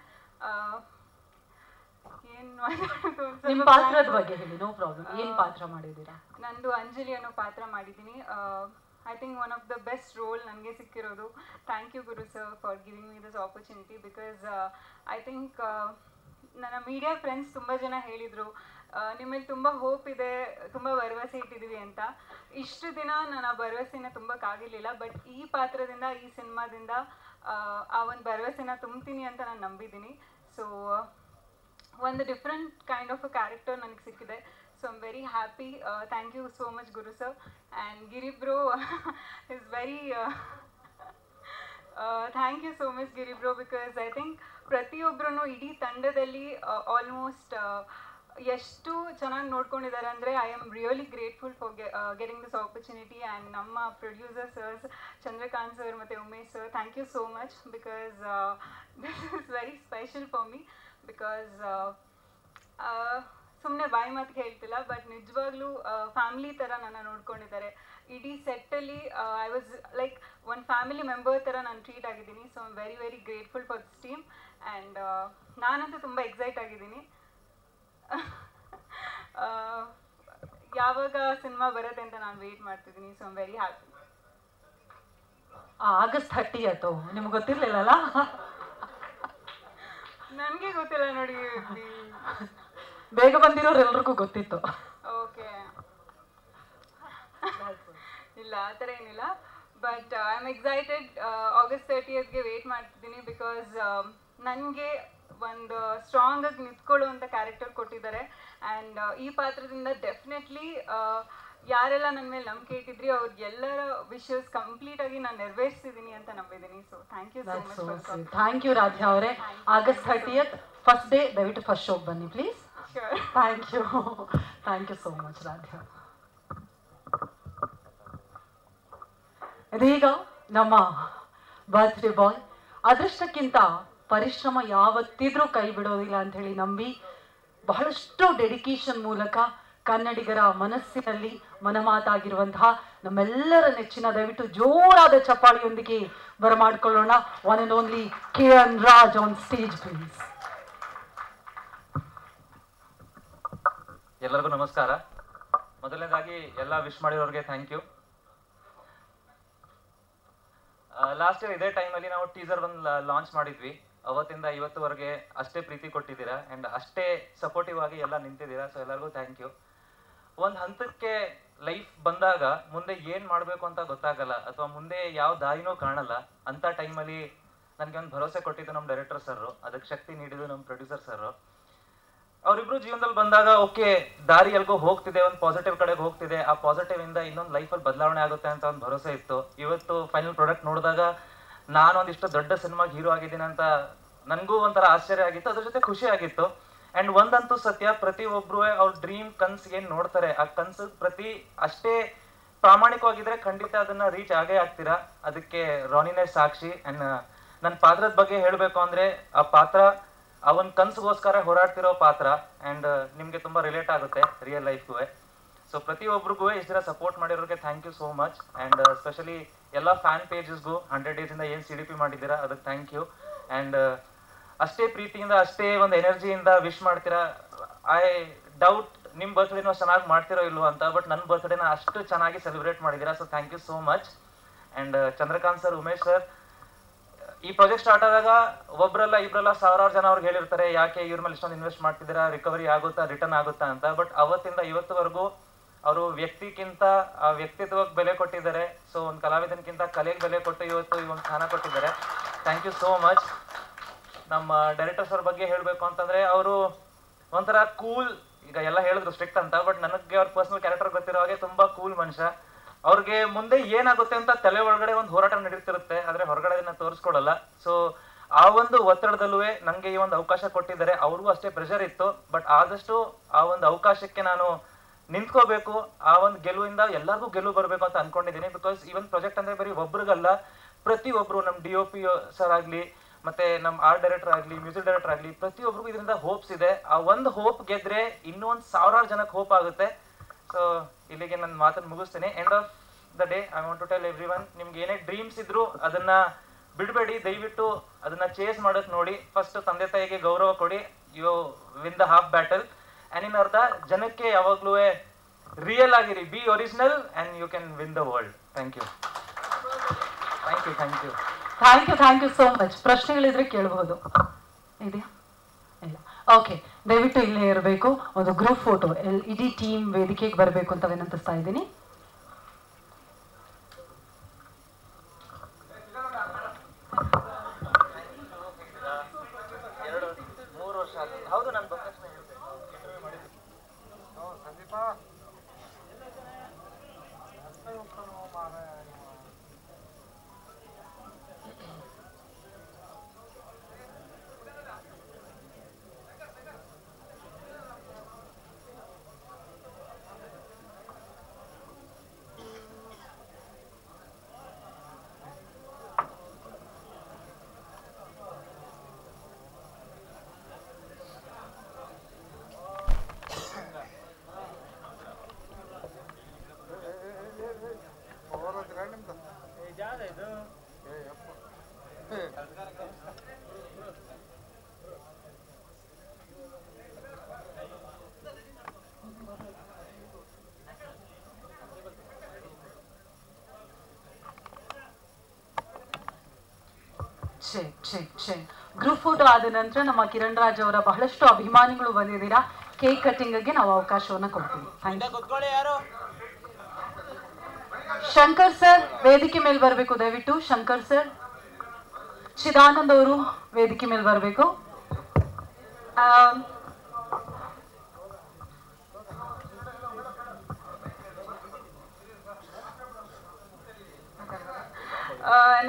ನಿಮ್ಮ ಪಾತ್ರದ ಬಗ್ಗೆ ಹೇಳಿ. No problem. ಏನು ಪಾತ್ರ ಮಾಡಿದ್ದೀರಾ? ನಂದು ಅಂಜಲಿ ಅನ್ನೋ ಪಾತ್ರ ಮಾಡಿದ್ದೀನಿ. I think one of the best role ನನಗೆ ಸಿಕ್ಕಿರೋದು. Thank you Guru sir for giving me this opportunity. Because I think ನನ್ನ ಮೀಡಿಯಾ ಫ್ರೆಂಡ್ಸ್ ತುಂಬ ಜನ ಹೇಳಿದರು ನಿಮಗೆ ತುಂಬ ಹೋಪ್ ಇದೆ, ತುಂಬ ಭರವಸೆ ಇಟ್ಟಿದ್ದೀವಿ ಅಂತ. ಇಷ್ಟು ದಿನ ನಾನು ಆ ಭರವಸೆನ ತುಂಬಕ್ಕಾಗಿರಲಿಲ್ಲ. ಬಟ್ ಈ ಪಾತ್ರದಿಂದ, ಈ ಸಿನಿಮಾದಿಂದ ಆ ಒಂದು ಭರವಸೆನ ತುಂಬ್ತೀನಿ ಅಂತ ನಾನು ನಂಬಿದ್ದೀನಿ. ಸೊ ಒಂದು different kind of a character ನನಗೆ ಸಿಕ್ಕಿದೆ. So I'm very happy. Thank you so much Guru sir. And Giri bro is very thank you so much Giri bro. Because I think ಪ್ರತಿಯೊಬ್ಬರೂ ಇಡೀ ತಂಡದಲ್ಲಿ ಆಲ್ಮೋಸ್ಟ್ ಎಷ್ಟು ಚೆನ್ನಾಗಿ ನೋಡ್ಕೊಂಡಿದ್ದಾರೆ ಅಂದರೆ I am really grateful for getting this opportunity. And ನಮ್ಮ producer sirs Chandrakant sir ಮತ್ತು Umesh sir, thank you so much. Because this is very special for me. Because ಸುಮ್ಮನೆ ಬಾಯಿ ಮಾತಿಗೆ ಹೇಳ್ತಿಲ್ಲ, ಬಟ್ ನಿಜವಾಗ್ಲೂ ಫ್ಯಾಮಿಲಿ ಥರ ನನ್ನ ನೋಡ್ಕೊಂಡಿದ್ದಾರೆ. ಇಡೀ ಸೆಟ್ಟಲ್ಲಿ ಐ ವಾಸ್ ಲೈಕ್ ಒಂದು ಫ್ಯಾಮಿಲಿ ಮೆಂಬರ್ ಥರ ನಾನು ಟ್ರೀಟ್ ಆಗಿದ್ದೀನಿ. So I'm very very grateful for this team. And ನಾನಂತೂ ತುಂಬ ಎಕ್ಸೈಟ್ ಆಗಿದ್ದೀನಿ. ಯಾವಾಗ ಸಿನಿಮಾ ಬರುತ್ತೆ ಅಂತ ನಾನು ವೇಟ್ ಮಾಡ್ತಿದ್ದೀನಿ. So I'm very happy. August 30 ನಿಮ್ಗೆ ಗೊತ್ತಿರಲಿಲ್ಲಲ್ಲ? ನನಗೆ ಗೊತ್ತಿಲ್ಲ ನೋಡಿ. ಬೇಗ ಬಂದಿರೋರೆಲ್ರಿಗೂ ಗೊತ್ತಿತ್ತು. ಓಕೆ, ಇಲ್ಲ ಆ ಥರ ಏನಿಲ್ಲ. But I am excited. August 30ಗೆ ವೇಟ್ ಮಾಡ್ತಿದ್ದೀನಿ. ಬಿಕಾಸ್ ನನಗೆ ಒಂದು ಸ್ಟ್ರಾಂಗ್ ಆಗಿ ನಿಂತ್ಕೊಳ್ಳುವಂಥ ಕ್ಯಾರೆಕ್ಟರ್ ಕೊಟ್ಟಿದ್ದಾರೆ. ಆ್ಯಂಡ್ ಈ ಪಾತ್ರದಿಂದ ಡೆಫಿನೆಟ್ಲಿ ಯಾರೆಲ್ಲ ನನ್ನ ಮೇಲೆ ನಂಬಿಕೆ ಇಟ್ಟಿದ್ರಿ ಅವ್ರಿಗೆಲ್ಲರ ವಿಷಸ್ ಕಂಪ್ಲೀಟ್ ಆಗಿ ನಾನು ನೆರವೇರಿಸಿದ್ದೀನಿ ಅಂತ ನಂಬಿದ್ದೀನಿ. So thank you so much. Thank you Radhya ಅವರೇ. ಆಗಸ್ಟ್ 30 ಫಸ್ಟ್ ಡೇ, ದಯವಿಟ್ಟು ಫಸ್ಟ್ ಶೋಗೆ ಬನ್ನಿ please. Thank you so much Radhya. ಇದೀಗ ನಮ್ಮ ಬರ್ತ್ಡೇ ಬಾಯ್. ಅದೃಷ್ಟಕ್ಕಿಂತ ಪರಿಶ್ರಮ ಯಾವತ್ತಿದ್ರೂ ಕೈ ಬಿಡೋದಿಲ್ಲ ಅಂತ ಹೇಳಿ ನಂಬಿ ಬಹಳಷ್ಟು ಡೆಡಿಕೇಶನ್ ಮೂಲಕ ಕನ್ನಡಿಗರ ಮನಸ್ಸಿನಲ್ಲಿ ಮನಮಾತಾಗಿರುವಂತಹ ನಮ್ಮೆಲ್ಲರ ನೆಚ್ಚಿನ, ದಯವಿಟ್ಟು ಜೋರಾದ ಚಪ್ಪಾಳಿಯೊಂದಿಗೆ ಬರಮಾಡ್ಕೊಳ್ಳೋಣ, one and only KN Raj on stage please. ಎಲ್ಲರಿಗೂ ನಮಸ್ಕಾರ. ಮೊದಲನೇದಾಗಿ ಎಲ್ಲ ವಿಶ್ ಮಾಡಿರೋರಿಗೆ ಥ್ಯಾಂಕ್ ಯು. ಲಾಸ್ಟ್ ಇಯರ್ ಇದೇ ಟೈಮಲ್ಲಿ ನಾವು ಟೀಸರ್ ಒಂದು ಲಾಂಚ್ ಮಾಡಿದ್ವಿ. ಅವತ್ತಿಂದ ಇವತ್ತುವರೆಗೆ ಅಷ್ಟೇ ಪ್ರೀತಿ ಕೊಟ್ಟಿದ್ದೀರಾ ಆ್ಯಂಡ್ ಅಷ್ಟೇ ಸಪೋರ್ಟಿವ್ ಆಗಿ ಎಲ್ಲ ನಿಂತಿದ್ದೀರಾ. ಸೊ ಎಲ್ಲರಿಗೂ ಥ್ಯಾಂಕ್ ಯು. ಒಂದು ಹಂತಕ್ಕೆ ಲೈಫ್ ಬಂದಾಗ ಮುಂದೆ ಏನು ಮಾಡಬೇಕು ಅಂತ ಗೊತ್ತಾಗಲ್ಲ, ಅಥವಾ ಮುಂದೆ ಯಾವ ದಾರಿನೂ ಕಾಣಲ್ಲ. ಅಂಥ ಟೈಮಲ್ಲಿ ನನಗೆ ಒಂದು ಭರವಸೆ ಕೊಟ್ಟಿದ್ದು ನಮ್ಮ ಡೈರೆಕ್ಟರ್ ಸರ್ರು, ಅದಕ್ಕೆ ಶಕ್ತಿ ನೀಡಿದ್ದು ನಮ್ಮ ಪ್ರೊಡ್ಯೂಸರ್ ಸರ್ರು. ಅವರಿಬ್ರು ಜೀವನದಲ್ಲಿ ಬಂದಾಗ ಓಕೆ ದಾರಿ ಎಲ್ಗೋ ಹೋಗ್ತಿದೆ, ಒಂದು ಪಾಸಿಟಿವ್ ಕಡೆಗೆ ಹೋಗ್ತಿದೆ, ಆ ಪಾಸಿಟಿವ್ ಇಂದ ಇನ್ನೊಂದು ಲೈಫಲ್ಲಿ ಬದಲಾವಣೆ ಆಗುತ್ತೆ ಅಂತ ಒಂದು ಭರವಸೆ ಇತ್ತು. ಇವತ್ತು ಫೈನಲ್ ಪ್ರಾಡಕ್ಟ್ ನೋಡಿದಾಗ ನಾನು ಒಂದಿಷ್ಟು ದೊಡ್ಡ ಸಿನಿಮಾಗೆ ಹೀರೋ ಆಗಿದ್ದೀನಿ ಅಂತ ನನಗೂ ಒಂಥರ ಆಶ್ಚರ್ಯ ಆಗಿತ್ತು, ಅದ್ರ ಜೊತೆ ಖುಷಿ ಆಗಿತ್ತು. ಆ್ಯಂಡ್ ಒಂದಂತೂ ಸತ್ಯ, ಪ್ರತಿಯೊಬ್ಬರು ಅವ್ರ ಡ್ರೀಮ್ ಕನ್ಸು ಏನು ನೋಡ್ತಾರೆ ಆ ಕನ್ಸು ಪ್ರತಿ ಅಷ್ಟೇ ಪ್ರಾಮಾಣಿಕವಾಗಿದ್ರೆ ಖಂಡಿತ ಅದನ್ನ ರೀಚ್ ಆಗೇ ಆಗ್ತೀರಾ. ಅದಕ್ಕೆ ರಾನಿನೇ ಸಾಕ್ಷಿ. ಆ್ಯಂಡ್ ನನ್ನ ಪಾತ್ರದ ಬಗ್ಗೆ ಹೇಳಬೇಕು ಅಂದರೆ ಆ ಪಾತ್ರ ಆ ಒಂದು ಕನ್ಸಿಗೋಸ್ಕರ ಹೋರಾಡ್ತಿರೋ ಪಾತ್ರ. ಆ್ಯಂಡ್ ನಿಮಗೆ ತುಂಬ ರಿಲೇಟ್ ಆಗುತ್ತೆ ರಿಯಲ್ ಲೈಫ್ಗೂ. ಸೊ ಪ್ರತಿಯೊಬ್ಬರಿಗೂ ಇಷ್ಟು ದಿನ ಸಪೋರ್ಟ್ ಮಾಡಿರೋರಿಗೆ thank you so much. And specially ಎಲ್ಲ ಫ್ಯಾನ್ ಪೇಜಸ್ಗೂ 100 ಡೇಸಿಂದ ಏನು CDP ಮಾಡಿದ್ದೀರಾ ಅದಕ್ಕೆ ಥ್ಯಾಂಕ್ ಯು. ಆ್ಯಂಡ್ ಅಷ್ಟೇ ಪ್ರೀತಿಯಿಂದ ಅಷ್ಟೇ ಒಂದು ಎನರ್ಜಿಯಿಂದ ವಿಶ್ ಮಾಡ್ತೀರಾ. ಐ ಡೌಟ್ ನಿಮ್ಮ ಬರ್ತ್ಡೇನೂ ಚೆನ್ನಾಗಿ ಮಾಡ್ತಿರೋ ಇಲ್ವೋ ಅಂತ, ಬಟ್ ನನ್ನ ಬರ್ತ್ಡೇನ ಅಷ್ಟು ಚೆನ್ನಾಗಿ ಸೆಲೆಬ್ರೇಟ್ ಮಾಡಿದ್ದೀರಾ. So thank you so much. And Chandrakant sir, Umesh sir, ಈ ಪ್ರಾಜೆಕ್ಟ್ ಸ್ಟಾರ್ಟ್ ಆದಾಗ ಒಬ್ರಲ್ಲ ಇಬ್ರಲ್ಲ ಸಾವಿರಾರು ಜನ ಅವ್ರಿಗೆ ಹೇಳಿರ್ತಾರೆ ಯಾಕೆ ಇವ್ರ ಮೇಲೆ ಇಷ್ಟೊಂದು ಇನ್ವೆಸ್ಟ್ ಮಾಡ್ತಿದ್ದೀರಾ, ರಿಕವರಿ ಆಗುತ್ತಾ, ರಿಟರ್ನ್ ಆಗುತ್ತಾ ಅಂತ. ಬಟ್ ಅವತ್ತಿಂದ ಇವತ್ತುವರೆಗೂ ಅವರು ವ್ಯಕ್ತಿಗಿಂತ ಆ ವ್ಯಕ್ತಿತ್ವಕ್ಕೆ ಬೆಲೆ ಕೊಟ್ಟಿದ್ದಾರೆ. ಸೊ ಒಂದು ಕಲಾವಿದನ್ಕಿಂತ ಕಲೆಗೆ ಬೆಲೆ ಕೊಟ್ಟು ಇವತ್ತು ಈ ಒಂದು ಸ್ಥಾನ ಕೊಟ್ಟಿದ್ದಾರೆ. Thank you so much. ನಮ್ಮ ಡೈರೆಕ್ಟರ್ಸ್ ಅವ್ರ ಬಗ್ಗೆ ಹೇಳಬೇಕು ಅಂತಂದ್ರೆ ಅವರು ಒಂಥರ ಕೂಲ್, ಈಗ ಎಲ್ಲ ಹೇಳಿದ್ರು ಸ್ಟ್ರಿಕ್ಟ್ ಅಂತ, ಬಟ್ ನನಗೆ ಅವ್ರ ಪರ್ಸನಲ್ ಕ್ಯಾರೆಕ್ಟರ್ ಗೊತ್ತಿರೋ ಹಾಗೆ ತುಂಬಾ ಕೂಲ್ ಮನುಷ್ಯ. ಅವ್ರಿಗೆ ಮುಂದೆ ಏನಾಗುತ್ತೆ ಅಂತ ತಲೆ ಒಳಗಡೆ ಒಂದು ಹೋರಾಟ ನಡೀತಿರುತ್ತೆ, ಆದ್ರೆ ಹೊರಗಡೆ ಅದನ್ನ ತೋರಿಸ್ಕೊಡಲ್ಲ. ಸೊ ಆ ಒಂದು ಒತ್ತಡದಲ್ಲೂ ನಂಗೆ ಈ ಒಂದು ಅವಕಾಶ ಕೊಟ್ಟಿದ್ದಾರೆ. ಅವ್ರಿಗೂ ಅಷ್ಟೇ ಪ್ರೆಷರ್ ಇತ್ತು, ಬಟ್ ಆದಷ್ಟು ಆ ಒಂದು ಅವಕಾಶಕ್ಕೆ ನಾನು ನಿಂತ್ಕೋಬೇಕು. ಆ ಒಂದು ಗೆಲುವಿಂದ ಎಲ್ಲರಿಗೂ ಗೆಲುವು ಬರಬೇಕು ಅಂತ ಅನ್ಕೊಂಡಿದ್ದೀನಿ. ಬಿಕಾಸ್ ಈ ಒಂದು ಪ್ರಾಜೆಕ್ಟ್ ಅಂದ್ರೆ ಬರೀ ಒಬ್ರಿಗಲ್ಲ, ಪ್ರತಿಯೊಬ್ರು ನಮ್ಮ DOP ಸರ್ ಆಗ್ಲಿ, ಮತ್ತೆ ನಮ್ಮ ಆರ್ಟ್ ಡೈರೆಕ್ಟರ್ ಆಗ್ಲಿ, ಮ್ಯೂಸಿಕ್ ಡೈರೆಕ್ಟರ್ ಆಗ್ಲಿ, ಪ್ರತಿಯೊಬ್ಬರಿಗೂ ಇದರಿಂದ ಹೋಪ್ಸ್ ಇದೆ. ಆ ಒಂದು ಹೋಪ್ ಗೆದ್ರೆ ಇನ್ನೂ ಒಂದು 1000 ಜನಕ್ಕೆ ಹೋಪ್ ಆಗುತ್ತೆ. ಸೊ ಇಲ್ಲಿಗೆ ನನ್ನ ಮಾತನ್ನು ಮುಗಿಸ್ತೀನಿ. End of the day I want to tell everyone, ನಿಮ್ಗೆ ಏನೇ ಡ್ರೀಮ್ಸ್ ಇದ್ರು ಅದನ್ನ ಬಿಡಬೇಡಿ, ದಯವಿಟ್ಟು ಅದನ್ನ ಚೇಸ್ ಮಾಡೋಕ್ ನೋಡಿ. ಫಸ್ಟ್ ತಂದೆ ತಾಯಿಗೆ ಗೌರವ ಕೊಡಿ, you win the half battle. And in ಅರ್ಧ ಜನಕ್ಕೆ ಯಾವಾಗ್ಲೂ ರಿಯಲ್ ಆಗಿರಿ, be original and you can win the world. Thank you. Thank you. Thank you. Thank you so much. ಪ್ರಶ್ನೆಗಳಿದ್ರೆ ಕೇಳಬಹುದು. ಇದೆಯಾ? ಇಲ್ಲ. ಓಕೆ, ದಯವಿಟ್ಟು ಇಲ್ಲೇ ಇರಬೇಕು. ಒಂದು ಗ್ರೂಪ್ ಫೋಟೋ, ಇಡೀ ಟೀಮ್ ವೇದಿಕೆಗೆ ಬರಬೇಕು ಅಂತ ವಿನಂತಿಸ್ತಾ ಇದ್ದೀನಿ. ಹೌದು, ನಾನು ಗ್ರೂಪ್ ಫೋಟೋ ಆದ ನಂತರ ನಮ್ಮ ಕಿರಣ್ ರಾಜ್ ಅವರ ಬಹಳಷ್ಟು ಅಭಿಮಾನಿಗಳು ಬಂದಿದ್ದೀರಾ. ಕೇಕ್ ಕಟ್ಟಿಂಗ್ಗೆ ನಾವು ಅವಕಾಶವನ್ನ ಕೊಡ್ತೀವಿ. ಶಂಕರ್ ಸರ್ ವೇದಿಕೆ ಮೇಲೆ ಬರಬೇಕು, ದಯವಿಟ್ಟು. ಶಂಕರ್ ಸರ್, ಚಿದಾನಂದ್ ಅವರು ವೇದಿಕೆ ಮೇಲೆ ಬರಬೇಕು.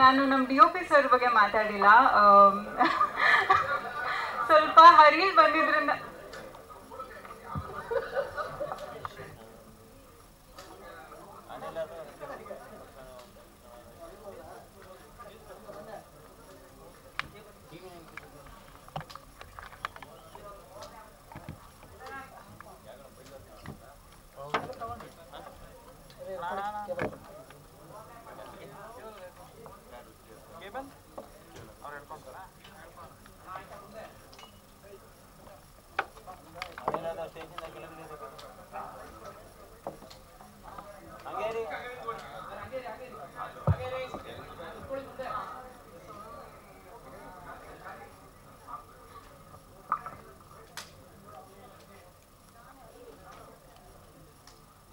ನಾನು ನಮ್ಮ DOP ಸರ್ ಬಗ್ಗೆ ಮಾತಾಡಿಲ್ಲ, ಸ್ವಲ್ಪ ಹರಿಯಲ್ಲಿ ಬಂದಿದ್ರಿಂದ